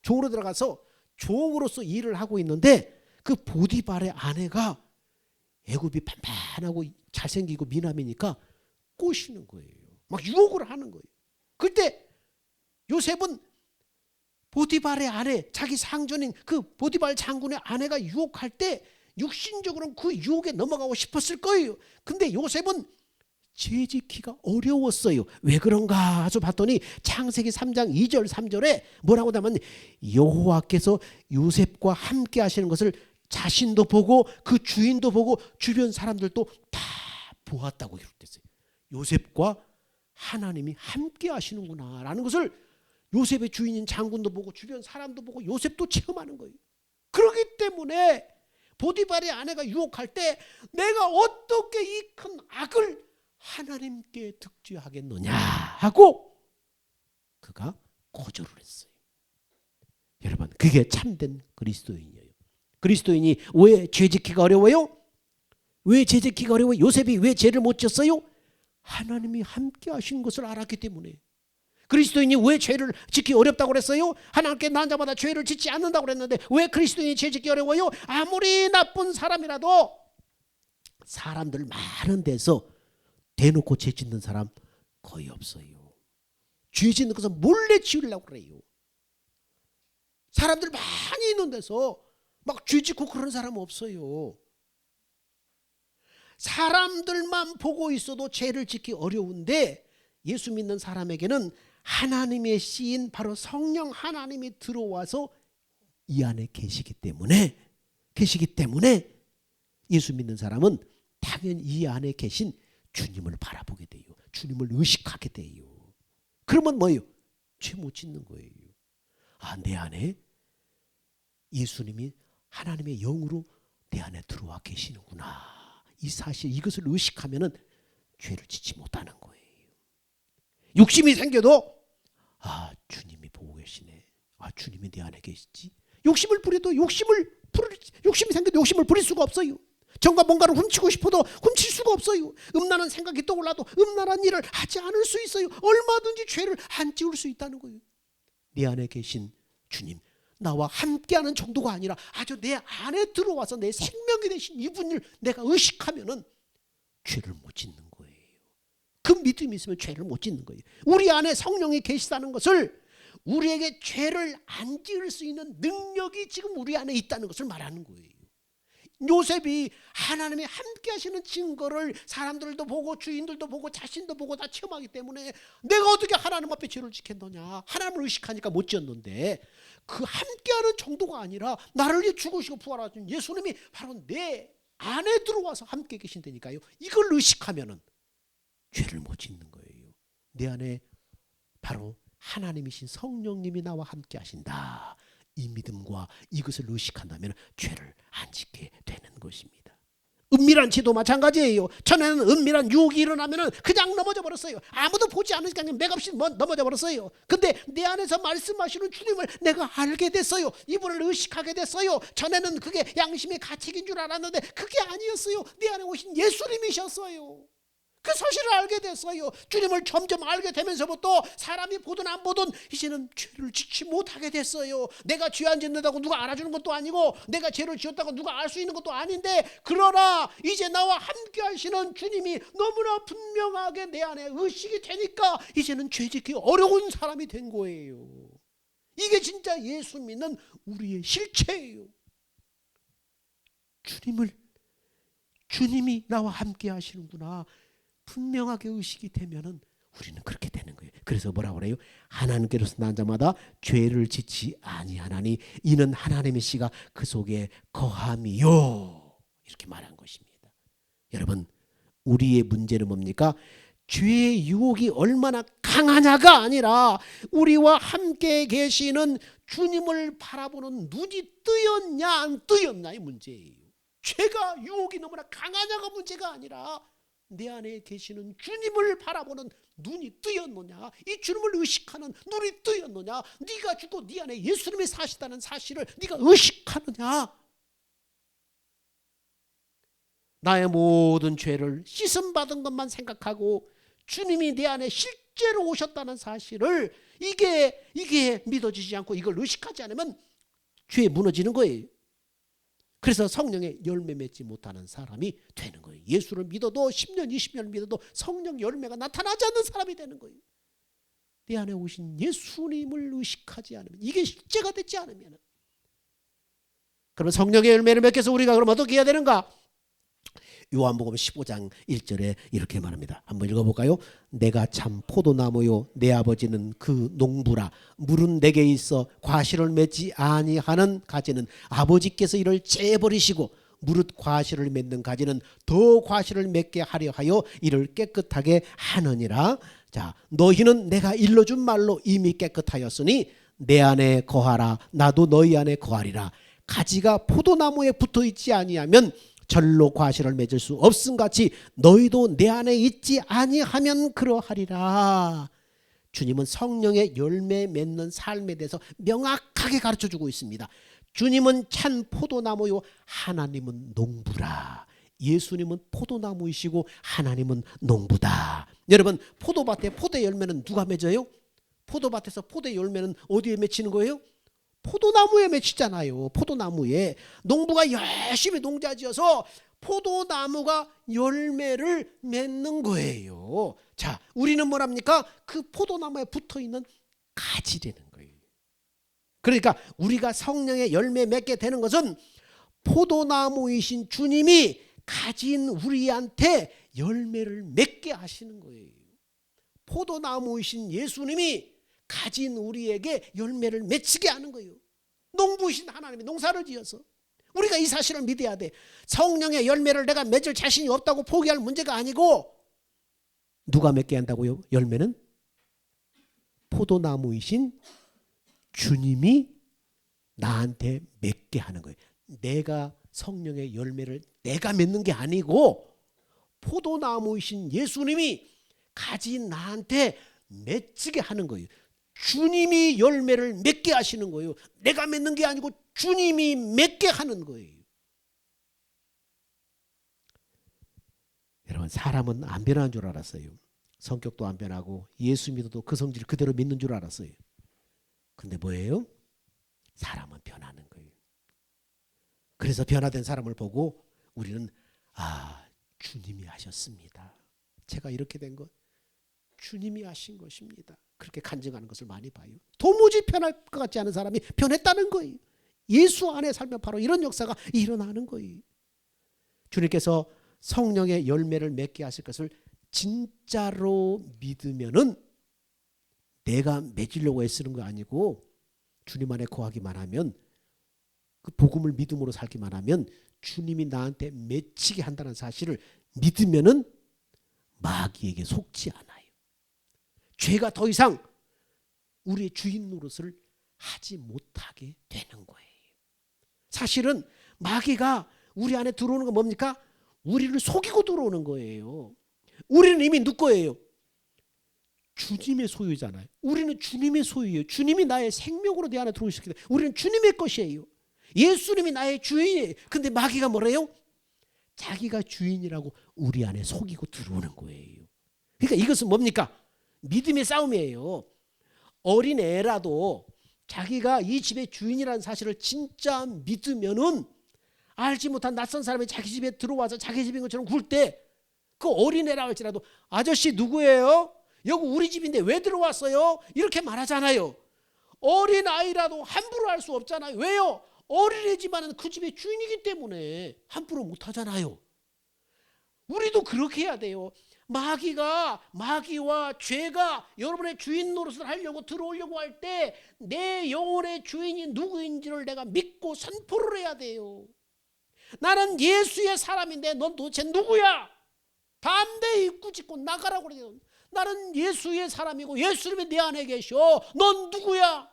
종으로 들어가서 종으로서 일을 하고 있는데 그 보디발의 아내가 애굽이 판판하고 잘생기고 미남이니까 꼬시는 거예요. 막 유혹을 하는 거예요. 그때 요셉은 보디발의 아내, 자기 상전인 그 보디발 장군의 아내가 유혹할 때 육신적으로는 그 유혹에 넘어가고 싶었을 거예요. 근데 요셉은 죄짓기가 어려웠어요. 왜 그런가 해서 봤더니 창세기 3장 2절 3절에 뭐라고 하면 여호와께서 요셉과 함께 하시는 것을 자신도 보고 그 주인도 보고 주변 사람들도 다 보았다고 기록됐어요. 요셉과 하나님이 함께 하시는구나 라는 것을 요셉의 주인인 장군도 보고 주변 사람도 보고 요셉도 체험하는 거예요. 그렇기 때문에 보디발의 아내가 유혹할 때 내가 어떻게 이 큰 악을 하나님께 득죄하겠느냐 하고 그가 거절을 했어요. 여러분, 그게 참된 그리스도인이에요. 그리스도인이 왜 죄짓기가 어려워요? 왜 죄짓기가 어려워요? 요셉이 왜 죄를 못 졌어요? 하나님이 함께 하신 것을 알았기 때문에. 그리스도인이 왜 죄를 짓기 어렵다고 그랬어요? 하나님께 난 자마다 죄를 짓지 않는다고 그랬는데 왜 그리스도인이 죄 짓기 어려워요? 아무리 나쁜 사람이라도 사람들 많은 데서 대놓고 죄 짓는 사람 거의 없어요. 죄 짓는 것은 몰래 지으려고 그래요. 사람들 많이 있는 데서 막 죄 짓고 그런 사람 없어요. 사람들만 보고 있어도 죄를 짓기 어려운데 예수 믿는 사람에게는 하나님의 씨인 바로 성령 하나님이 들어와서 이 안에 계시기 때문에 예수 믿는 사람은 당연히 이 안에 계신 주님을 바라보게 돼요. 주님을 의식하게 돼요. 그러면 뭐예요? 죄 못 짓는 거예요. 아, 내 안에 예수님이 하나님의 영으로 내 안에 들어와 계시는구나. 이 사실, 이것을 의식하면은 죄를 짓지 못하는 거예요. 욕심이 생겨도 아, 주님이 보고 계시네. 아, 주님이 내 안에 계시지. 욕심이 생겨도 욕심을 부릴 수가 없어요. 정과 뭔가를 훔치고 싶어도 훔칠 수가 없어요. 음란한 생각이 떠올라도 음란한 일을 하지 않을 수 있어요. 얼마든지 죄를 안 지을 수 있다는 거예요. 내 안에 계신 주님, 나와 함께하는 정도가 아니라 아주 내 안에 들어와서 내 생명이 되신 이분을 내가 의식하면은 죄를 못 짓는 거예요. 그 믿음이 있으면 죄를 못 짓는 거예요. 우리 안에 성령이 계시다는 것을, 우리에게 죄를 안 지을 수 있는 능력이 지금 우리 안에 있다는 것을 말하는 거예요. 요셉이 하나님이 함께 하시는 증거를 사람들도 보고 주인들도 보고 자신도 보고 다 체험하기 때문에 내가 어떻게 하나님 앞에 죄를 지켰느냐, 하나님을 의식하니까 못 지었는데, 그 함께하는 정도가 아니라 나를 위해 죽으시고 부활하신 예수님이 바로 내 안에 들어와서 함께 계신다니까요. 이걸 의식하면은 죄를 못 짓는 거예요. 내 안에 바로 하나님이신 성령님이 나와 함께 하신다. 이 믿음과 이것을 의식한다면 죄를 안 짓게 되는 것입니다. 은밀한 죄도 마찬가지예요. 전에는 은밀한 유혹이 일어나면 그냥 넘어져 버렸어요. 아무도 보지 않으니까 그냥 맥없이 넘어져 버렸어요. 근데 내 안에서 말씀하시는 주님을 내가 알게 됐어요. 이분을 의식하게 됐어요. 전에는 그게 양심의 가책인 줄 알았는데 그게 아니었어요. 내 안에 오신 예수님이셨어요. 그 사실을 알게 됐어요. 주님을 점점 알게 되면서부터 사람이 보든 안 보든 이제는 죄를 짓지 못하게 됐어요. 내가 죄 안 짓는다고 누가 알아주는 것도 아니고 내가 죄를 지었다고 누가 알 수 있는 것도 아닌데, 그러나 이제 나와 함께 하시는 주님이 너무나 분명하게 내 안에 의식이 되니까 이제는 죄 짓기 어려운 사람이 된 거예요. 이게 진짜 예수 믿는 우리의 실체예요. 주님이 나와 함께 하시는구나 분명하게 의식이 되면은 우리는 그렇게 되는 거예요. 그래서 뭐라고 그래요? 하나님께로서 난 자마다 죄를 짓지 아니하나니 이는 하나님의 씨가 그 속에 거함이요. 이렇게 말한 것입니다. 여러분, 우리의 문제는 뭡니까? 죄의 유혹이 얼마나 강하냐가 아니라 우리와 함께 계시는 주님을 바라보는 눈이 뜨였냐 안 뜨였냐의 문제예요. 죄가 유혹이 너무나 강하냐가 문제가 아니라 내 안에 계시는 주님을 바라보는 눈이 뜨였느냐, 이 주님을 의식하는 눈이 뜨였느냐, 네가 죽고 네 안에 예수님이 사시다는 사실을 네가 의식하느냐. 나의 모든 죄를 씻음받은 것만 생각하고 주님이 내 안에 실제로 오셨다는 사실을 이게 믿어지지 않고 이걸 의식하지 않으면 죄에 무너지는 거예요. 그래서 성령의 열매 맺지 못하는 사람이 되는 거예요. 예수를 믿어도 10년 20년 믿어도 성령 열매가 나타나지 않는 사람이 되는 거예요. 내 안에 오신 예수님을 의식하지 않으면, 이게 실제가 되지 않으면, 그러면 성령의 열매를 맺기 위해서 우리가 그럼 어떻게 해야 되는가? 요한복음 15장 1절에 이렇게 말합니다. 한번 읽어볼까요? 내가 참 포도나무요 내 아버지는 그 농부라. 물은 내게 있어 과실을 맺지 아니하는 가지는 아버지께서 이를 째버리시고 무릇 과실을 맺는 가지는 더 과실을 맺게 하려 하여 이를 깨끗하게 하느니라. 자, 너희는 내가 일러준 말로 이미 깨끗하였으니 내 안에 거하라. 나도 너희 안에 거하리라. 가지가 포도나무에 붙어 있지 아니하면 절로 과실을 맺을 수 없음같이 너희도 내 안에 있지 아니하면 그러하리라. 주님은 성령의 열매 맺는 삶에 대해서 명확하게 가르쳐주고 있습니다. 주님은 참 포도나무요 하나님은 농부라. 예수님은 포도나무이시고 하나님은 농부다. 여러분, 포도밭에 포도 열매는 누가 맺어요? 포도밭에서 포도 열매는 어디에 맺히는 거예요? 포도나무에 맺히잖아요. 포도나무에. 농부가 열심히 농자지어서 포도나무가 열매를 맺는 거예요. 자, 우리는 뭐랍니까? 그 포도나무에 붙어있는 가지라는 거예요. 그러니까 우리가 성령의 열매 맺게 되는 것은 포도나무이신 주님이 가진 우리한테 열매를 맺게 하시는 거예요. 포도나무이신 예수님이 가진 우리에게 열매를 맺히게 하는 거예요. 농부이신 하나님이 농사를 지어서. 우리가 이 사실을 믿어야 돼. 성령의 열매를 내가 맺을 자신이 없다고 포기할 문제가 아니고, 누가 맺게 한다고요? 열매는 포도나무이신 주님이 나한테 맺게 하는 거예요. 내가 성령의 열매를 내가 맺는 게 아니고 포도나무이신 예수님이 가진 나한테 맺히게 하는 거예요. 주님이 열매를 맺게 하시는 거예요. 내가 맺는 게 아니고 주님이 맺게 하는 거예요. 여러분, 사람은 안 변하는 줄 알았어요. 성격도 안 변하고 예수 믿어도 그 성질을 그대로 믿는 줄 알았어요. 근데 뭐예요? 사람은 변하는 거예요. 그래서 변화된 사람을 보고 우리는 주님이 하셨습니다. 제가 이렇게 된 것 주님이 하신 것입니다. 그렇게 간증하는 것을 많이 봐요. 도무지 변할 것 같지 않은 사람이 변했다는 거예요. 예수 안에 살면 바로 이런 역사가 일어나는 거예요. 주님께서 성령의 열매를 맺게 하실 것을 진짜로 믿으면은 내가 맺으려고 애쓰는 거 아니고 주님 안에 거하기만 하면, 그 복음을 믿음으로 살기만 하면 주님이 나한테 맺히게 한다는 사실을 믿으면은 마귀에게 속지 않아요. 죄가 더 이상 우리의 주인 노릇을 하지 못하게 되는 거예요. 사실은 마귀가 우리 안에 들어오는 건 뭡니까? 우리를 속이고 들어오는 거예요. 우리는 이미 누구 거예요? 주님의 소유잖아요. 우리는 주님의 소유예요. 주님이 나의 생명으로 내 안에 들어오셨기 때문에 우리는 주님의 것이에요. 예수님이 나의 주인이에요. 근데 마귀가 뭐래요? 자기가 주인이라고 우리 안에 속이고 들어오는 거예요. 그러니까 이것은 뭡니까? 믿음의 싸움이에요. 어린애라도 자기가 이 집의 주인이라는 사실을 진짜 믿으면은 알지 못한 낯선 사람이 자기 집에 들어와서 자기 집인 것처럼 굴 때 그 어린애라 할지라도 아저씨 누구예요? 여기 우리 집인데 왜 들어왔어요? 이렇게 말하잖아요. 어린아이라도 함부로 할 수 없잖아요. 왜요? 어린애지만은 그 집의 주인이기 때문에 함부로 못하잖아요. 우리도 그렇게 해야 돼요. 마귀와 죄가 여러분의 주인 노릇을 하려고 들어오려고 할 때 내 영혼의 주인이 누구인지를 내가 믿고 선포를 해야 돼요. 나는 예수의 사람인데 넌 도대체 누구야? 담대히 꾸짖고 나가라고 그래요. 나는 예수의 사람이고 예수님이 내 안에 계셔. 넌 누구야?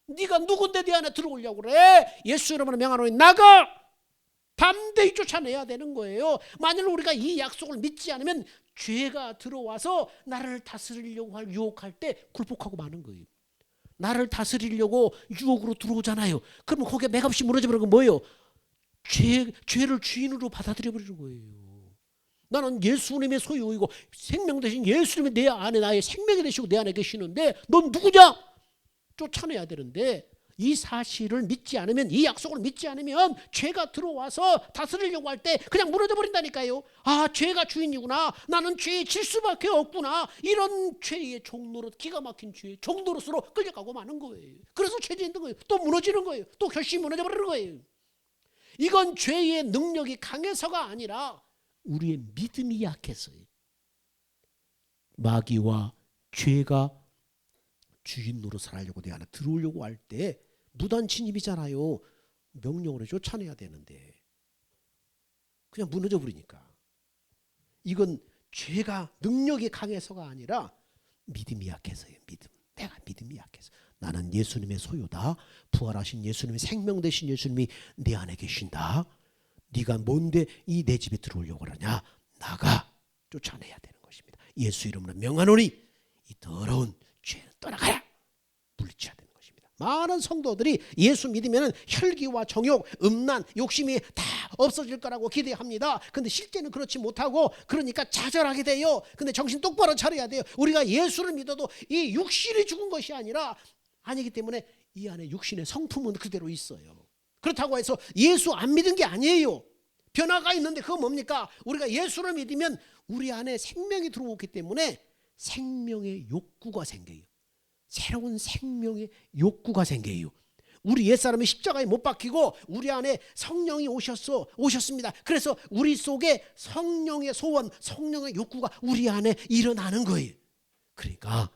네가 누군데 내 안에 들어오려고 그래? 예수 이름으로 명하노니 나가! 담대히 쫓아내야 되는 거예요. 만일 우리가 이 약속을 믿지 않으면 죄가 들어와서 나를 다스리려고 할 유혹할 때 굴복하고 마는 거예요. 나를 다스리려고 유혹으로 들어오잖아요. 그러면 거기에 맥없이 무너져버리는 건 뭐예요? 죄를 주인으로 받아들여 버리는 거예요. 나는 예수님의 소유이고 생명 대신 예수님이 내 안에 나의 생명이 되시고 내 안에 계시는데 넌 누구냐? 쫓아내야 되는데 이 사실을 믿지 않으면, 이 약속을 믿지 않으면 죄가 들어와서 다스리려고 할 때 그냥 무너져 버린다니까요. 죄가 주인이구나. 나는 죄에 질 수밖에 없구나. 이런 죄의 종노릇, 기가 막힌 죄의 종노릇으로 끌려가고 마는 거예요. 그래서 죄짓는 거예요. 또 무너지는 거예요. 또 결심이 무너져 버리는 거예요. 이건 죄의 능력이 강해서가 아니라 우리의 믿음이 약해서요. 마귀와 죄가 주인 노릇을 하려고 내 안에 들어오려고 할 때 무단 침입이잖아요. 명령으로 쫓아내야 되는데 그냥 무너져 버리니까. 이건 죄가 능력이 강해서가 아니라 믿음이 약해서예요. 내가 믿음이 약해서. 나는 예수님의 소유다. 부활하신 예수님의 생명 되신 예수님이 내 안에 계신다. 네가 뭔데 이 내 집에 들어오려고 그러냐. 나가. 쫓아내야 되는 것입니다. 예수 이름으로 명하노니 이 더러운 죄는 떠나가라. 물리쳐야 되는 것입니다. 많은 성도들이 예수 믿으면 혈기와 정욕, 음란, 욕심이 다 없어질 거라고 기대합니다. 근데 실제는 그렇지 못하고 그러니까 좌절하게 돼요. 근데 정신 똑바로 차려야 돼요. 우리가 예수를 믿어도 이 육신이 죽은 것이 아니기 때문에 이 안에 육신의 성품은 그대로 있어요. 그렇다고 해서 예수 안 믿은 게 아니에요. 변화가 있는데 그거 뭡니까? 우리가 예수를 믿으면 우리 안에 생명이 들어오기 때문에 생명의 욕구가 생겨요. 새로운 생명의 욕구가 생겨요. 우리 옛사람이 십자가에 못 박히고 우리 안에 성령이 오셨습니다. 그래서 우리 속에 성령의 소원, 성령의 욕구가 우리 안에 일어나는 거예요. 그러니까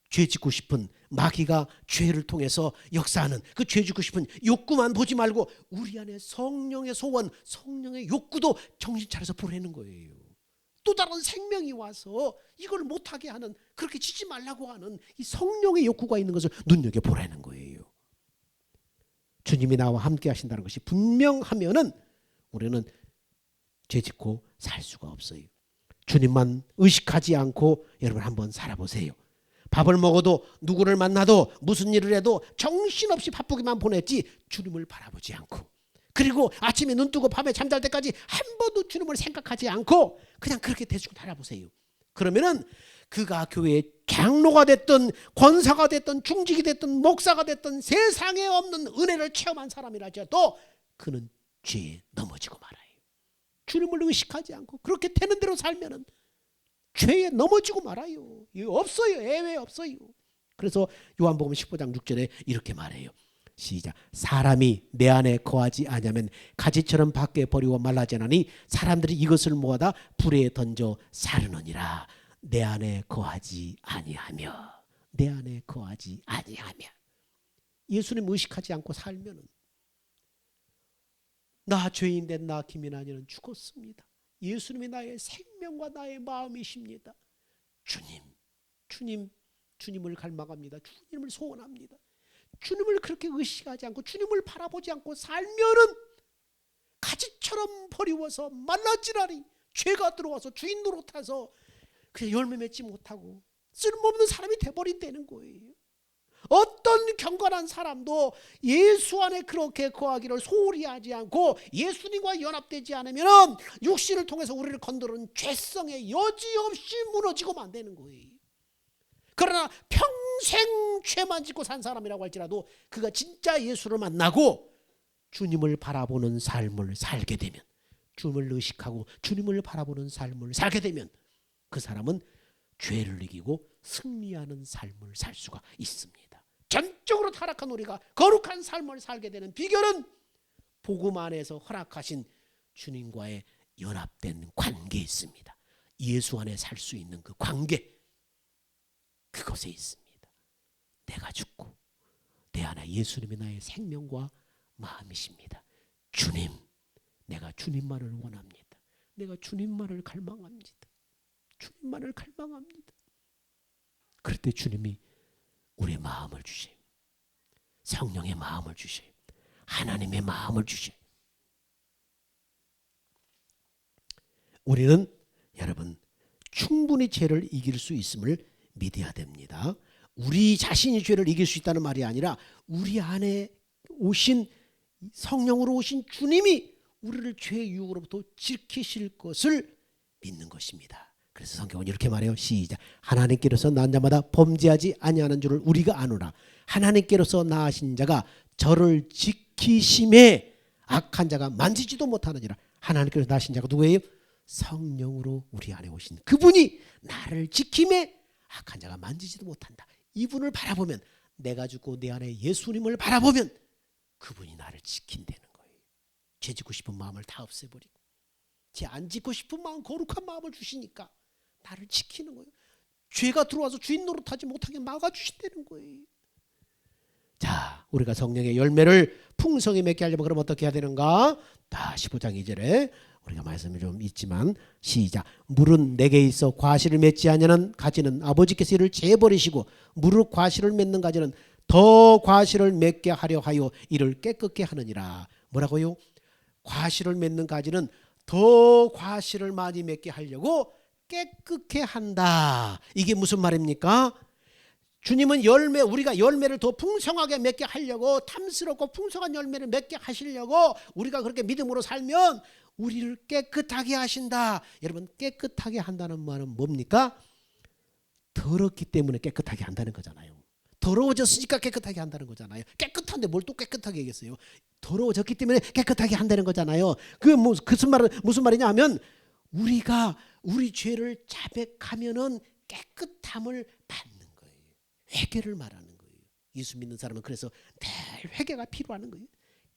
죄 짓고 싶은 마귀가 죄를 통해서 역사하는 그 죄 짓고 싶은 욕구만 보지 말고 우리 안에 성령의 소원, 성령의 욕구도 정신 차려서 보내는 거예요. 또 다른 생명이 와서 이걸 못하게 하는, 그렇게 짓지 말라고 하는 이 성령의 욕구가 있는 것을 눈여겨보라는 거예요. 주님이 나와 함께 하신다는 것이 분명하면은 우리는 죄 짓고 살 수가 없어요. 주님만 의식하지 않고 여러분 한번 살아보세요. 밥을 먹어도 누구를 만나도 무슨 일을 해도 정신없이 바쁘게만 보냈지 주님을 바라보지 않고, 그리고 아침에 눈 뜨고 밤에 잠잘 때까지 한 번도 주님을 생각하지 않고 그냥 그렇게 대충 바라보세요. 그러면은 그가 교회의 장로가 됐든 권사가 됐든 중직이 됐든 목사가 됐든 세상에 없는 은혜를 체험한 사람이라도 그는 죄에 넘어지고 말아요. 주님을 의식하지 않고 그렇게 되는 대로 살면은 죄에 넘어지고 말아요. 없어요. 예외 없어요. 그래서 요한복음 15장 6절에 이렇게 말해요. 시작. 사람이 내 안에 거하지 아니하면 가지처럼 밖에 버리고 말라지나니 사람들이 이것을 모아다 불에 던져 사르느니라. 내 안에 거하지 아니하며, 내 안에 거하지 아니하며. 예수님 의식하지 않고 살면은 나 죄인데 나 김인환이는 죽었습니다. 예수님이 나의 생명과 나의 마음이십니다. 주님을 갈망합니다. 주님을 소원합니다. 주님을 그렇게 의식하지 않고 주님을 바라보지 않고 살면은 가지처럼 버리워서 말라지라니 죄가 들어와서 주인 노릇해서 그냥 열매 맺지 못하고 쓸모없는 사람이 돼버린다는 거예요. 어떤 경건한 사람도 예수 안에 그렇게 거하기를 소홀히 하지 않고 예수님과 연합되지 않으면 육신을 통해서 우리를 건드는 죄성에 여지없이 무너지고만 되는 거예요. 그러나 평생 죄만 짓고 산 사람이라고 할지라도 그가 진짜 예수를 만나고 주님을 바라보는 삶을 살게 되면, 주님을 의식하고 주님을 바라보는 삶을 살게 되면 그 사람은 죄를 이기고 승리하는 삶을 살 수가 있습니다. 전적으로 타락한 우리가 거룩한 삶을 살게 되는 비결은 복음 안에서 허락하신 주님과의 연합된 관계에 있습니다. 예수 안에 살 수 있는 그 관계, 그것에 있습니다. 내가 죽고 내 안에 예수님이 나의 생명과 마음이십니다. 주님, 내가 주님만을 원합니다. 내가 주님만을 갈망합니다. 주님만을 갈망합니다. 그럴 때 주님이 우리의 마음을 주셔요. 성령의 마음을 주셔요. 하나님의 마음을 주셔요. 우리는 여러분 충분히 죄를 이길 수 있음을 믿어야 됩니다. 우리 자신이 죄를 이길 수 있다는 말이 아니라 우리 안에 오신 성령으로 오신 주님이 우리를 죄의 유혹으로부터 지키실 것을 믿는 것입니다. 그래서 성경은 이렇게 말해요. 시작. 하나님께로서 난 자마다 범죄하지 아니하는 줄을 우리가 아노라. 하나님께로서 나으신 자가 저를 지키심에 악한 자가 만지지도 못하느니라. 하나님께로서 나으신 자가 누구예요? 성령으로 우리 안에 오신 그분이 나를 지킴에 악한 자가 만지지도 못한다. 이분을 바라보면, 내가 죽고 내 안에 예수님을 바라보면 그분이 나를 지킨다는 거예요. 죄 짓고 싶은 마음을 다 없애버리고 죄안 짓고 싶은 마음, 거룩한 마음을 주시니까 나를 지키는 거예요. 죄가 들어와서 주인 노릇하지 못하게 막아주신다는 거예요. 자, 우리가 성령의 열매를 풍성히 맺게 하려면 그럼 어떻게 해야 되는가? 다 15장 2절에 우리가 말씀이 좀 있지만 시작. 물은 내게 있어 과실을 맺지 아니하는 가지는 아버지께서 이를 재버리시고 무릇 과실을 맺는 가지는 더 과실을 맺게 하려 하여 이를 깨끗게 하느니라. 뭐라고요? 과실을 맺는 가지는 더 과실을 많이 맺게 하려고 깨끗게 한다. 이게 무슨 말입니까? 주님은 열매, 우리가 열매를 더 풍성하게 맺게 하려고, 탐스럽고 풍성한 열매를 맺게 하시려고 우리가 그렇게 믿음으로 살면 우리를 깨끗하게 하신다. 여러분, 깨끗하게 한다는 말은 뭡니까? 더럽기 때문에 깨끗하게 한다는 거잖아요. 더러워졌으니까 깨끗하게 한다는 거잖아요. 깨끗한데 뭘 또 깨끗하게 하겠어요? 더러워졌기 때문에 깨끗하게 한다는 거잖아요. 무슨 말이냐 하면 우리가 우리 죄를 자백하면은 깨끗함을 받는 거예요. 회개를 말하는 거예요. 예수 믿는 사람은 그래서 늘 회개가 필요한 거예요.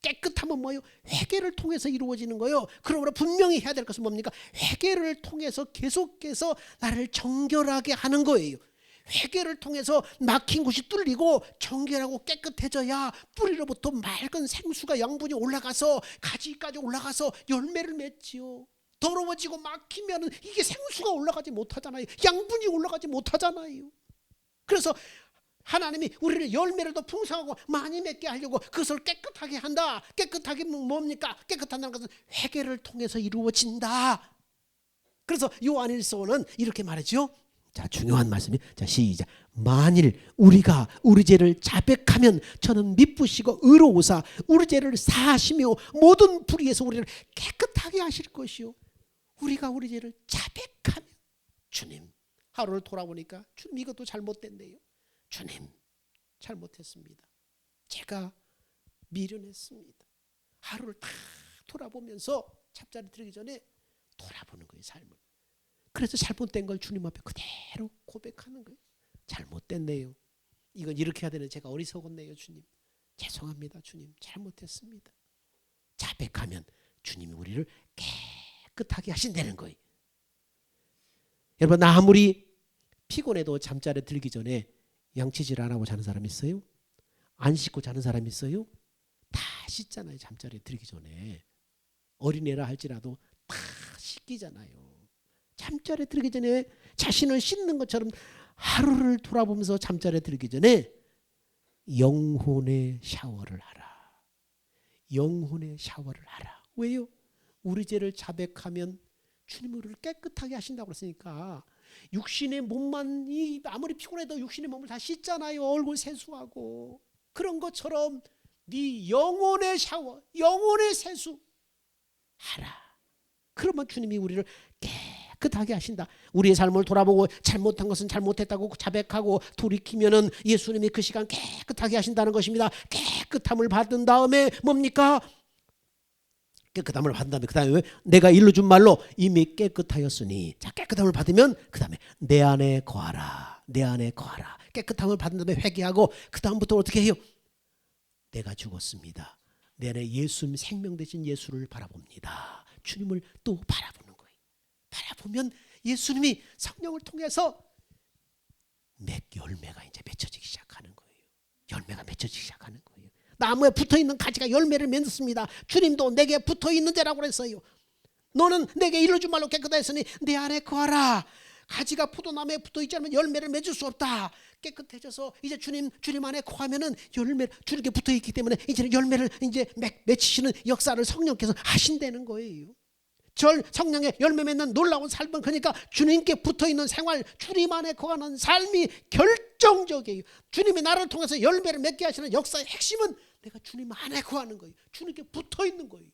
깨끗함은 뭐예요? 회개를 통해서 이루어지는 거예요. 그러므로 분명히 해야 될 것은 뭡니까? 회개를 통해서 계속해서 나를 정결하게 하는 거예요. 회개를 통해서 막힌 곳이 뚫리고 정결하고 깨끗해져야 뿌리로부터 맑은 생수가 양분이 올라가서 가지까지 올라가서 열매를 맺지요. 더러워지고 막히면 이게 생수가 올라가지 못하잖아요. 양분이 올라가지 못하잖아요. 그래서 하나님이 우리를 열매를 더 풍성하고 많이 맺게 하려고 그것을 깨끗하게 한다. 깨끗하게 뭡니까? 깨끗한다는 것은 회개를 통해서 이루어진다. 그래서 요한일서는 이렇게 말하죠. 자, 중요한 말씀이, 자, 시작. 만일 우리가 우리 죄를 자백하면 저는 미쁘시고 의로우사 우리 죄를 사하시며 모든 불의에서 우리를 깨끗하게 하실 것이요. 우리가 우리 죄를 자백하면, 주님, 하루를 돌아보니까 주님 이것도 잘못됐네요. 주님, 잘못했습니다. 제가 미련했습니다. 하루를 다 돌아보면서 잠자리 들기 전에 돌아보는 거예요, 삶을. 그래서 잘못된 걸 주님 앞에 그대로 고백하는 거예요. 잘못됐네요. 이건 이렇게 해야 되는 제가 어리석었네요, 주님. 죄송합니다, 주님. 잘못했습니다. 자백하면 주님이 우리를 깨끗하게 하신다는 거예요. 여러분, 아무리 피곤해도 잠자리 들기 전에 양치질 안 하고 자는 사람 있어요? 안 씻고 자는 사람 있어요? 다 씻잖아요. 잠자리에 들기 전에. 어린애라 할지라도 다 씻기잖아요. 잠자리에 들기 전에 자신을 씻는 것처럼 하루를 돌아보면서 잠자리에 들기 전에 영혼의 샤워를 하라. 영혼의 샤워를 하라. 왜요? 우리 죄를 자백하면 주님이 우리를 깨끗하게 하신다고 그랬으니까 육신의 몸만 아무리 피곤해도 육신의 몸을 다 씻잖아요. 얼굴 세수하고. 그런 것처럼 네 영혼의 샤워, 영혼의 세수 하라. 그러면 주님이 우리를 깨끗하게 하신다. 우리의 삶을 돌아보고 잘못한 것은 잘못했다고 자백하고 돌이키면은 예수님이 그 시간 깨끗하게 하신다는 것입니다. 깨끗함을 받은 다음에 뭡니까? 깨끗함을 받은 다음에 그 다음에 내가 일러준 말로 이미 깨끗하였으니, 자, 깨끗함을 받으면 그 다음에 내 안에 거하라. 내 안에 거하라. 깨끗함을 받은 다음에 회개하고 그 다음부터 어떻게 해요? 내가 죽었습니다. 내 안에 예수님, 생명 되신 예수를 바라봅니다. 주님을 또 바라보는 거예요. 바라보면 예수님이 성령을 통해서 열매가 이제 맺혀지기 시작하는 거예요. 열매가 맺혀지기 시작하는 거예요. 나무에 붙어있는 가지가 열매를 맺습니다. 주님도 내게 붙어있는 자라고 그랬어요. 너는 내게 일러준 말로 깨끗하였으니 내 안에 거하라. 가지가 포도나무에 붙어있지 않으면 열매를 맺을 수 없다. 깨끗해져서 이제 주님 안에 거하면은 주님께 붙어있기 때문에 이제는 열매를 이제 맺히시는 역사를 성령께서 하신다는 거예요. 성령의 열매 맺는 놀라운 삶은, 그러니까 주님께 붙어있는 생활, 주님 안에 거하는 삶이 결정적이에요. 주님이 나를 통해서 열매를 맺게 하시는 역사의 핵심은 내가 주님 안에 거하는 거예요. 주님께 붙어있는 거예요.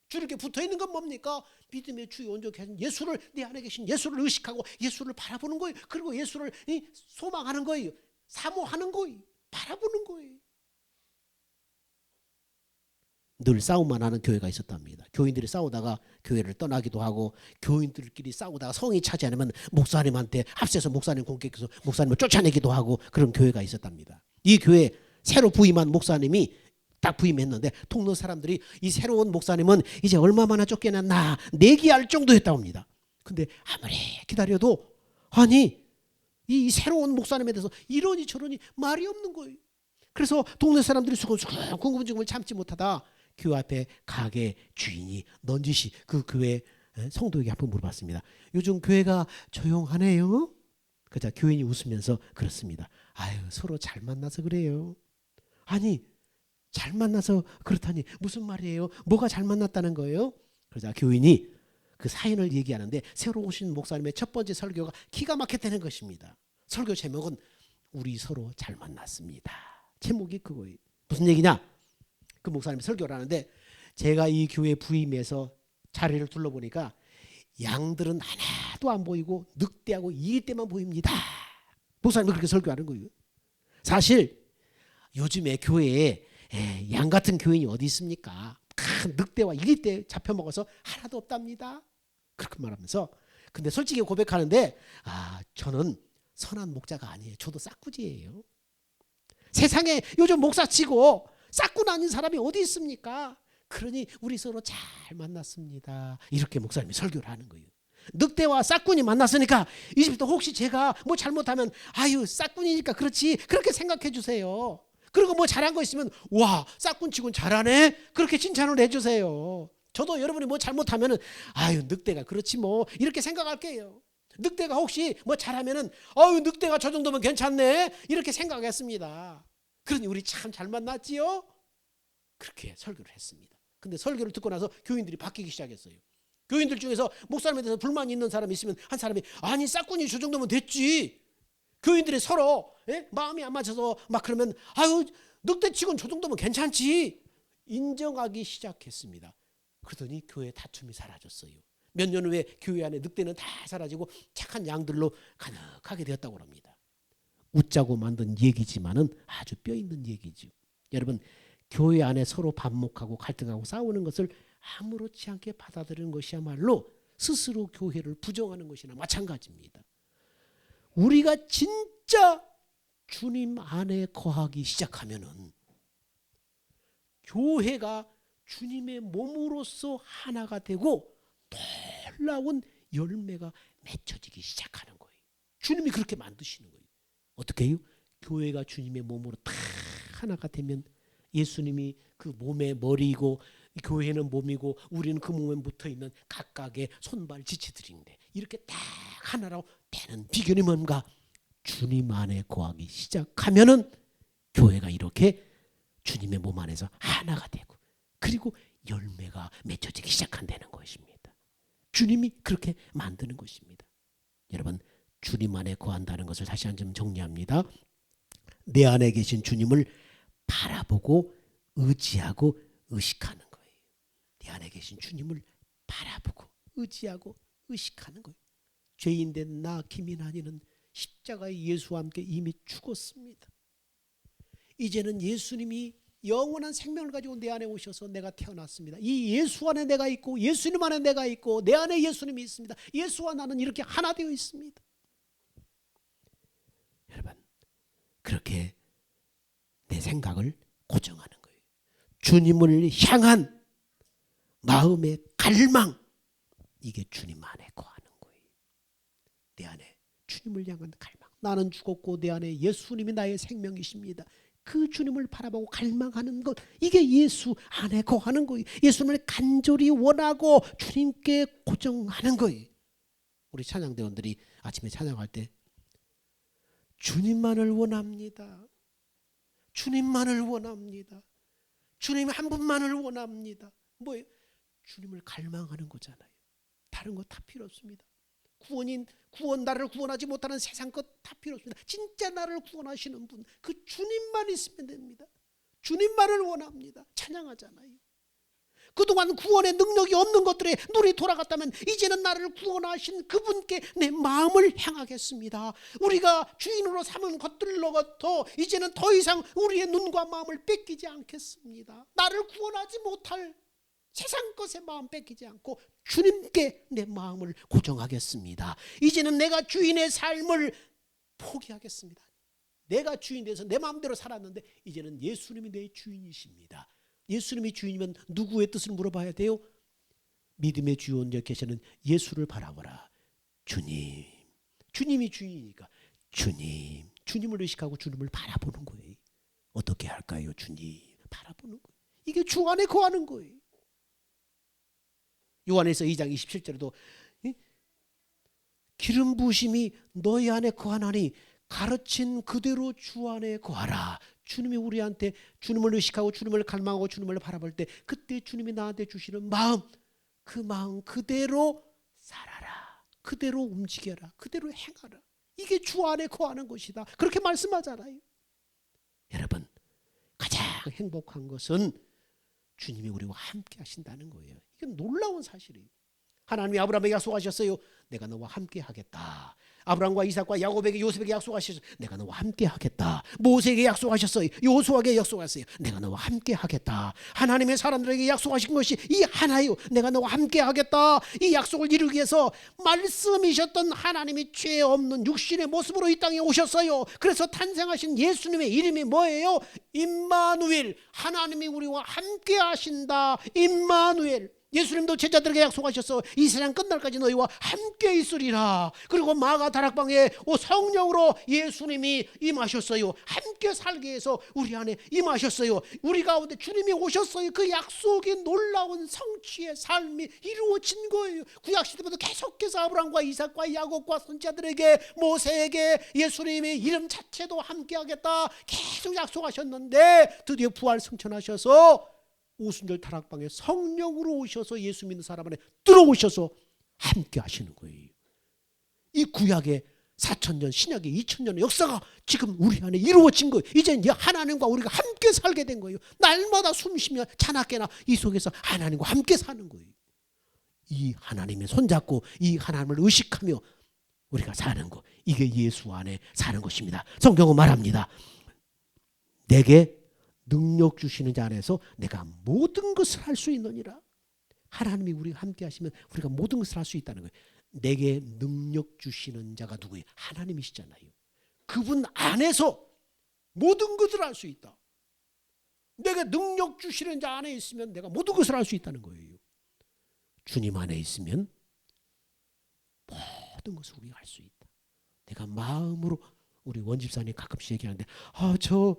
주님께 붙어있는 건 뭡니까? 믿음의 주요 온전케 하신 예수를, 내 안에 계신 예수를 의식하고 예수를 바라보는 거예요. 그리고 예수를 소망하는 거예요. 사모하는 거예요. 바라보는 거예요. 늘 싸움만 하는 교회가 있었답니다. 교인들이 싸우다가 교회를 떠나기도 하고, 교인들끼리 싸우다가 성이 차지 않으면 목사님한테 합세서 목사님 공격해서 목사님을 쫓아내기도 하고, 그런 교회가 있었답니다. 이 교회 새로 부임한 목사님이 딱 부임했는데 통로 사람들이 이 새로운 목사님은 이제 얼마만에 쫓겨났나 내기할 정도였다고 합니다. 근데 아무리 기다려도 아니 이 새로운 목사님에 대해서 이러니 저러니 말이 없는 거예요. 그래서 동네 사람들이 수근수근 궁금증을 참지 못하다 교회 앞에 가게 주인이 넌지시 그 교회 성도에게 한번 물어봤습니다. 요즘 교회가 조용하네요. 그자 교인이 웃으면서 그렇습니다. 아유 서로 잘 만나서 그래요. 아니 잘 만나서 그렇다니 무슨 말이에요? 뭐가 잘 만났다는 거예요? 그러자 교인이 그 사연을 얘기하는데 새로 오신 목사님의 첫 번째 설교가 기가 막혔다는 것입니다. 설교 제목은 우리 서로 잘 만났습니다. 제목이 그거예요. 무슨 얘기냐? 그 목사님이 설교를 하는데 제가 이 교회 부임해서 자리를 둘러보니까 양들은 하나도 안 보이고 늑대하고 이떼만 보입니다. 목사님이 그렇게 설교하는 거예요. 사실 요즘에 교회에 양 같은 교인이 어디 있습니까? 큰 늑대와 이떼 잡혀먹어서 하나도 없답니다. 그렇게 말하면서 근데 솔직히 고백하는데 저는 선한 목자가 아니에요. 저도 싹구지예요. 세상에 요즘 목사치고 싹군 아닌 사람이 어디 있습니까? 그러니 우리 서로 잘 만났습니다. 이렇게 목사님이 설교를 하는 거예요. 늑대와 싹군이 만났으니까 이제부터 혹시 제가 뭐 잘못하면 아유 싹군이니까 그렇지 그렇게 생각해 주세요. 그리고 뭐 잘한 거 있으면 와 싹군치곤 잘하네 그렇게 칭찬을 해주세요. 저도 여러분이 뭐 잘못하면 아유 늑대가 그렇지 뭐 이렇게 생각할게요. 늑대가 혹시 뭐 잘하면은 아유 늑대가 저 정도면 괜찮네 이렇게 생각했습니다. 그러니 우리 참 잘 만났지요? 그렇게 설교를 했습니다. 근데 설교를 듣고 나서 교인들이 바뀌기 시작했어요. 교인들 중에서 목사님에 대해서 불만이 있는 사람이 있으면 한 사람이 아니 싹군이 저 정도면 됐지. 교인들이 서로 마음이 안 맞아서 막 그러면 아유 늑대치곤 저 정도면 괜찮지 인정하기 시작했습니다. 그러더니 교회 다툼이 사라졌어요. 몇 년 후에 교회 안에 늑대는 다 사라지고 착한 양들로 가득하게 되었다고 합니다. 웃자고 만든 얘기지만은 아주 뼈 있는 얘기죠. 여러분 교회 안에 서로 반목하고 갈등하고 싸우는 것을 아무렇지 않게 받아들이는 것이야말로 스스로 교회를 부정하는 것이나 마찬가지입니다. 우리가 진짜 주님 안에 거하기 시작하면은 교회가 주님의 몸으로서 하나가 되고 놀라운 열매가 맺혀지기 시작하는 거예요. 주님이 그렇게 만드시는 거예요. 어떻게 해요? 교회가 주님의 몸으로 다 하나가 되면 예수님이 그 몸의 머리이고 교회는 몸이고 우리는 그 몸에 붙어있는 각각의 손발 지체들인데 이렇게 딱 하나라고 되는 비결이 뭔가? 주님 안에 거하기 시작하면은 교회가 이렇게 주님의 몸 안에서 하나가 되고 그리고 열매가 맺혀지기 시작한다는 것입니다. 주님이 그렇게 만드는 것입니다. 여러분 주님 안에 거한다는 것을 다시 한 점 정리합니다. 내 안에 계신 주님을 바라보고 의지하고 의식하는 거예요. 내 안에 계신 주님을 바라보고 의지하고 의식하는 거예요. 죄인된 나 김인환이는 십자가의 예수와 함께 이미 죽었습니다. 이제는 예수님이 영원한 생명을 가지고 내 안에 오셔서 내가 태어났습니다. 이 예수 안에 내가 있고 예수님 안에 내가 있고 내 안에 예수님이 있습니다. 예수와 나는 이렇게 하나 되어 있습니다. 여러분 그렇게 내 생각을 고정하는 거예요. 주님을 향한 마음의 갈망 이게 주님 안에 거하는 거예요. 내 안에 주님을 향한 갈망. 나는 죽었고 내 안에 예수님이 나의 생명이십니다. 그 주님을 바라보고 갈망하는 것 이게 예수 안에 거하는 거예요. 예수님을 간절히 원하고 주님께 고정하는 거예요. 우리 찬양대원들이 아침에 찬양할 때 주님만을 원합니다. 주님만을 원합니다. 주님 한 분만을 원합니다. 뭐예요? 주님을 갈망하는 거잖아요. 다른 거 다 필요 없습니다. 구원 나를 구원하지 못하는 세상 것 다 필요 없습니다. 진짜 나를 구원하시는 분 그 주님만 있으면 됩니다. 주님만을 원합니다. 찬양하잖아요. 그동안 구원의 능력이 없는 것들에 눈이 돌아갔다면 이제는 나를 구원하신 그분께 내 마음을 향하겠습니다. 우리가 주인으로 삼은 것들로부터 이제는 더 이상 우리의 눈과 마음을 뺏기지 않겠습니다. 나를 구원하지 못할 세상 것에 마음 뺏기지 않고 주님께 내 마음을 고정하겠습니다. 이제는 내가 주인의 삶을 포기하겠습니다. 내가 주인 돼서 내 마음대로 살았는데 이제는 예수님이 내 주인이십니다. 예수님이 주인이면 누구의 뜻을 물어봐야 돼요? 믿음의 주원자 계시는 예수를 바라보라. 주님, 주님이 주인이니까 주님, 주님을 의식하고 주님을 바라보는 거예요. 어떻게 할까요? 주님 바라보는 거예요. 이게 주 안에 거하는 거예요. 요한에서 2장 27절에도 기름 부으심이 너희 안에 거하나니 가르친 그대로 주 안에 거하라. 주님이 우리한테 주님을 의식하고 주님을 갈망하고 주님을 바라볼 때 그때 주님이 나한테 주시는 마음, 그 마음 그대로 살아라. 그대로 움직여라. 그대로 행하라. 이게 주 안에 거하는 것이다. 그렇게 말씀하잖아요. 여러분, 가장 행복한 것은 주님이 우리와 함께 하신다는 거예요. 이건 놀라운 사실이에요. 하나님이 아브라함에게 약속하셨어요. 내가 너와 함께 하겠다. 아브라함과 이삭과 야곱에게 요셉에게 약속하셨어요. 내가 너와 함께 하겠다. 모세에게 약속하셨어요. 요수아에게 약속하셨어요. 내가 너와 함께 하겠다. 하나님의 사람들에게 약속하신 것이 이 하나요. 내가 너와 함께 하겠다. 이 약속을 이루기 위해서 말씀이셨던 하나님이 죄 없는 육신의 모습으로 이 땅에 오셨어요. 그래서 탄생하신 예수님의 이름이 뭐예요? 임마누엘. 하나님이 우리와 함께 하신다. 임마누엘. 예수님도 제자들에게 약속하셨어. 이 세상 끝날까지 너희와 함께 있으리라. 그리고 마가 다락방에 성령으로 예수님이 임하셨어요. 함께 살게 해서 우리 안에 임하셨어요. 우리 가운데 주님이 오셨어요. 그 약속이 놀라운 성취의 삶이 이루어진 거예요. 구약시대부터 계속해서 아브라함과 이삭과 야곱과 선지자들에게 모세에게 예수님의 이름 자체도 함께 하겠다 계속 약속하셨는데 드디어 부활 승천하셔서 오순절 다락방에 성령으로 오셔서 예수 믿는 사람 안에 들어오셔서 함께 하시는 거예요. 이 구약의 4,000년, 신약의 2,000년의 역사가 지금 우리 안에 이루어진 거예요. 이제 하나님과 우리가 함께 살게 된 거예요. 날마다 숨쉬며 자나깨나 이 속에서 하나님과 함께 사는 거예요. 이 하나님의 손잡고 이 하나님을 의식하며 우리가 사는 거, 이게 예수 안에 사는 것입니다. 성경은 말합니다. 내게 능력 주시는 자 안에서 내가 모든 것을 할 수 있느니라. 하나님이 우리가 함께 하시면 우리가 모든 것을 할 수 있다는 거예요. 내게 능력 주시는 자가 누구예요? 하나님이시잖아요. 그분 안에서 모든 것을 할 수 있다. 내가 능력 주시는 자 안에 있으면 내가 모든 것을 할 수 있다는 거예요. 주님 안에 있으면 모든 것을 우리가 할 수 있다. 내가 마음으로, 우리 원집사님 가끔씩 얘기하는데 저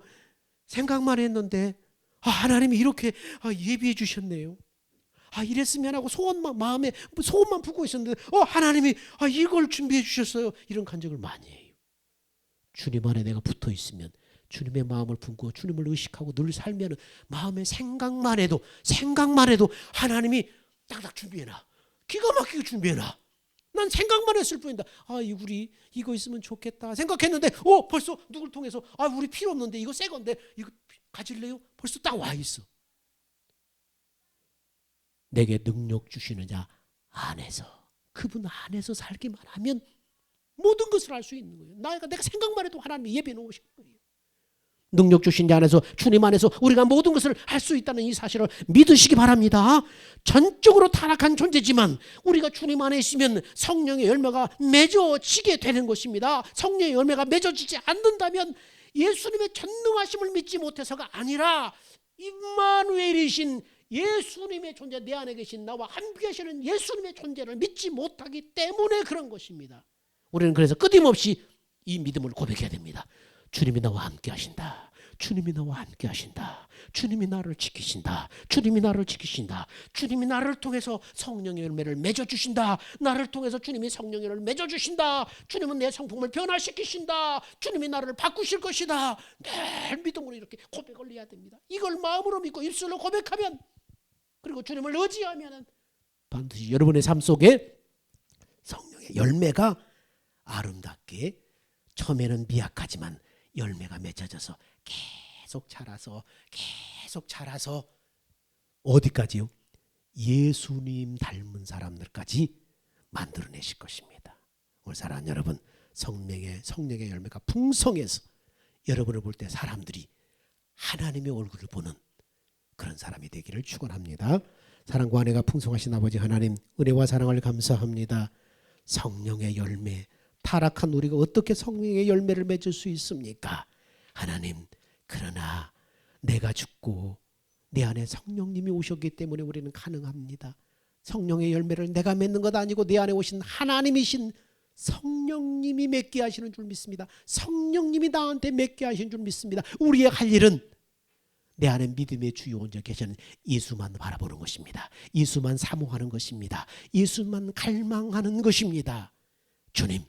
생각만 했는데 하나님이 이렇게 예비해 주셨네요. 이랬으면 하고 마음에 소원만 품고 있었는데 하나님이 이걸 준비해 주셨어요. 이런 간증을 많이 해요. 주님 안에 내가 붙어 있으면, 주님의 마음을 품고 주님을 의식하고 늘 살면 마음의 생각만 해도 하나님이 딱딱 준비해놔. 기가 막히게 준비해놔. 난 생각만 했을 뿐이다. 우리 이거 있으면 좋겠다 생각했는데 벌써 누굴 통해서 우리 필요 없는데 이거 새 건데 이거 가질래요? 벌써 딱 와 있어. 내게 능력 주시는 자 안에서, 그분 안에서 살기만 하면 모든 것을 할 수 있는 거예요. 내가 생각만 해도 하나님이 예비해 놓으신 거예요. 능력 주신 자 안에서, 주님 안에서 우리가 모든 것을 할 수 있다는 이 사실을 믿으시기 바랍니다. 전적으로 타락한 존재지만 우리가 주님 안에 있으면 성령의 열매가 맺어지게 되는 것입니다. 성령의 열매가 맺어지지 않는다면 예수님의 전능하심을 믿지 못해서가 아니라 임마누엘이신 예수님의 존재, 내 안에 계신 나와 함께 하시는 예수님의 존재를 믿지 못하기 때문에 그런 것입니다. 우리는 그래서 끊임없이 이 믿음을 고백해야 됩니다. 주님이 나와 함께 하신다. 주님이 나와 함께 하신다. 주님이 나를 지키신다. 주님이 나를 지키신다. 주님이 나를 통해서 성령의 열매를 맺어주신다. 나를 통해서 주님이 성령의 열매를 맺어주신다. 주님은 내 성품을 변화시키신다. 주님이 나를 바꾸실 것이다. 늘 믿음으로 이렇게 고백을 해야 됩니다. 이걸 마음으로 믿고 입술로 고백하면, 그리고 주님을 의지하면 반드시 여러분의 삶 속에 성령의 열매가 아름답게, 처음에는 미약하지만 열매가 맺어져서 계속 자라서 어디까지요? 예수님 닮은 사람들까지 만들어내실 것입니다. 오늘 사랑하는 여러분, 성령의 열매가 풍성해서 여러분을 볼 때 사람들이 하나님의 얼굴을 보는 그런 사람이 되기를 축원합니다. 사랑과 은혜가 풍성하신 아버지 하나님, 은혜와 사랑을 감사합니다. 성령의 열매, 타락한 우리가 어떻게 성령의 열매를 맺을 수 있습니까? 하나님, 그러나 내가 죽고 내 안에 성령님이 오셨기 때문에 우리는 가능합니다. 성령의 열매를 내가 맺는 것 아니고 내 안에 오신 하나님이신 성령님이 맺게 하시는 줄 믿습니다. 성령님이 나한테 맺게 하시는 줄 믿습니다. 우리의 할 일은 내 안에 믿음의 주요 온전히 계시는 예수만 바라보는 것입니다. 예수만 사모하는 것입니다. 예수만 갈망하는 것입니다. 주님,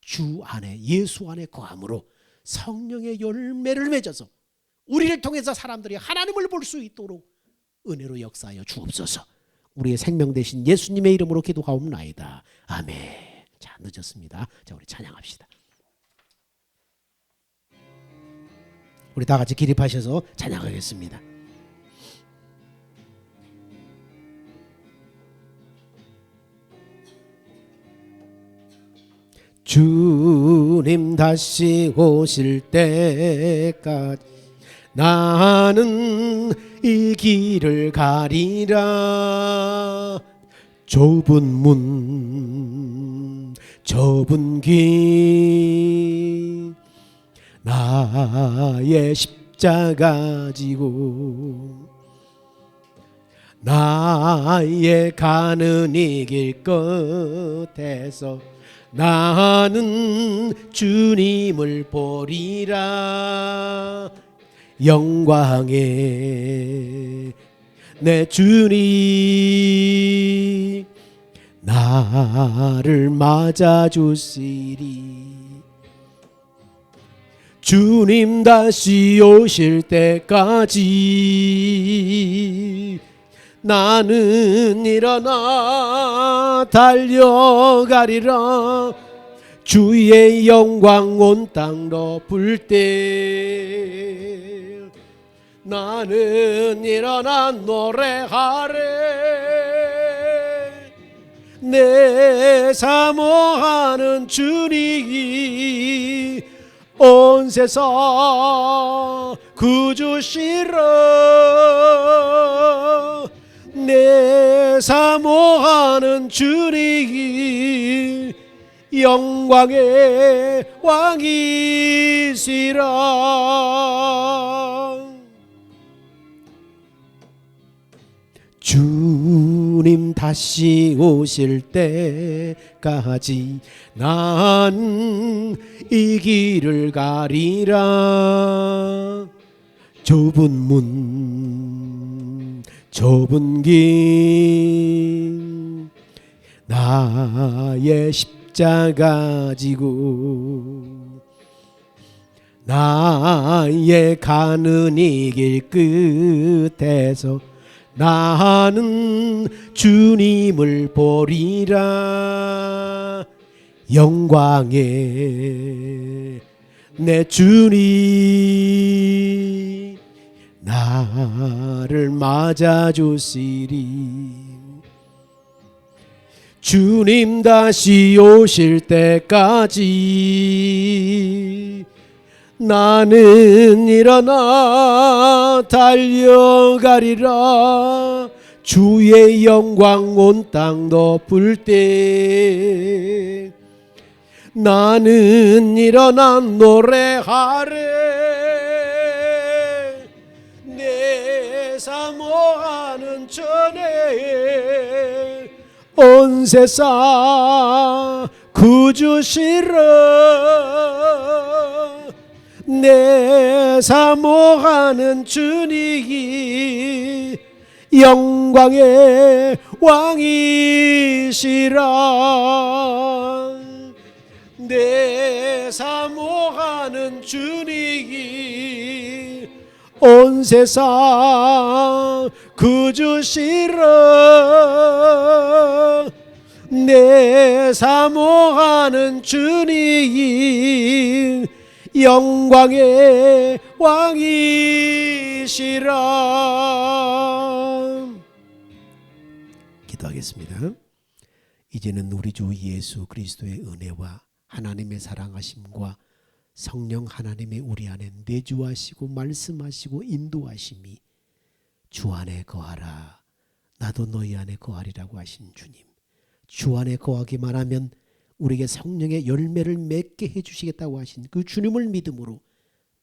주 안에, 예수 안에 거함으로 성령의 열매를 맺어서 우리를 통해서 사람들이 하나님을 볼 수 있도록 은혜로 역사하여 주옵소서. 우리의 생명 되신 예수님의 이름으로 기도하옵나이다. 아멘. 자, 늦었습니다. 자, 우리 찬양합시다. 우리 다 같이 기립하셔서 찬양하겠습니다. 주님 다시 오실 때까지 나는 이 길을 가리라. 좁은 문, 좁은 길, 나의 십자가 지고 나의 가는 이 길 끝에서 나는 주님을 보리라. 영광의 내 주님 나를 맞아주시리. 주님 다시 오실 때까지 나는 일어나 달려가리라. 주의 영광 온 땅 덮을 때 나는 일어나 노래하래. 내 사모하는 주님 온 세상 구주시라. 내 사모하는 주님 영광의 왕이시라. 주님 다시 오실 때까지 난 이 길을 가리라. 좁은 문, 좁은 길, 나의 십자가 지고 나의 가는 이 길 끝에서 나는 주님을 보리라. 영광의 내 주님 나를 맞아주시리. 주님 다시 오실 때까지 나는 일어나 달려가리라. 주의 영광 온 땅 덮을 때 나는 일어나 노래하래. 내 사모하는 전에 온 세상 구주시라. 내 사모하는 주님이 영광의 왕이시라. 내 사모하는 주님이 온 세상 구주시라. 내 사모하는 주님 영광의 왕이시라. 기도하겠습니다. 이제는 우리 주 예수 그리스도의 은혜와 하나님의 사랑하심과 성령 하나님의 우리 안에 내주하시고 말씀하시고 인도하심이 주 안에 거하라. 나도 너희 안에 거하리라고 하신 주님, 주 안에 거하기만 하면 우리에게 성령의 열매를 맺게 해주시겠다고 하신 그 주님을 믿음으로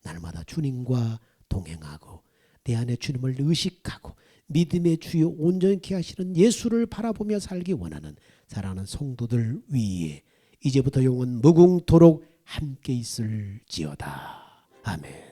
날마다 주님과 동행하고 내 안에 주님을 의식하고 믿음의 주요 온전케 하시는 예수를 바라보며 살기 원하는 사랑하는 성도들 위에 이제부터 영원 무궁토록 함께 있을지어다. 아멘.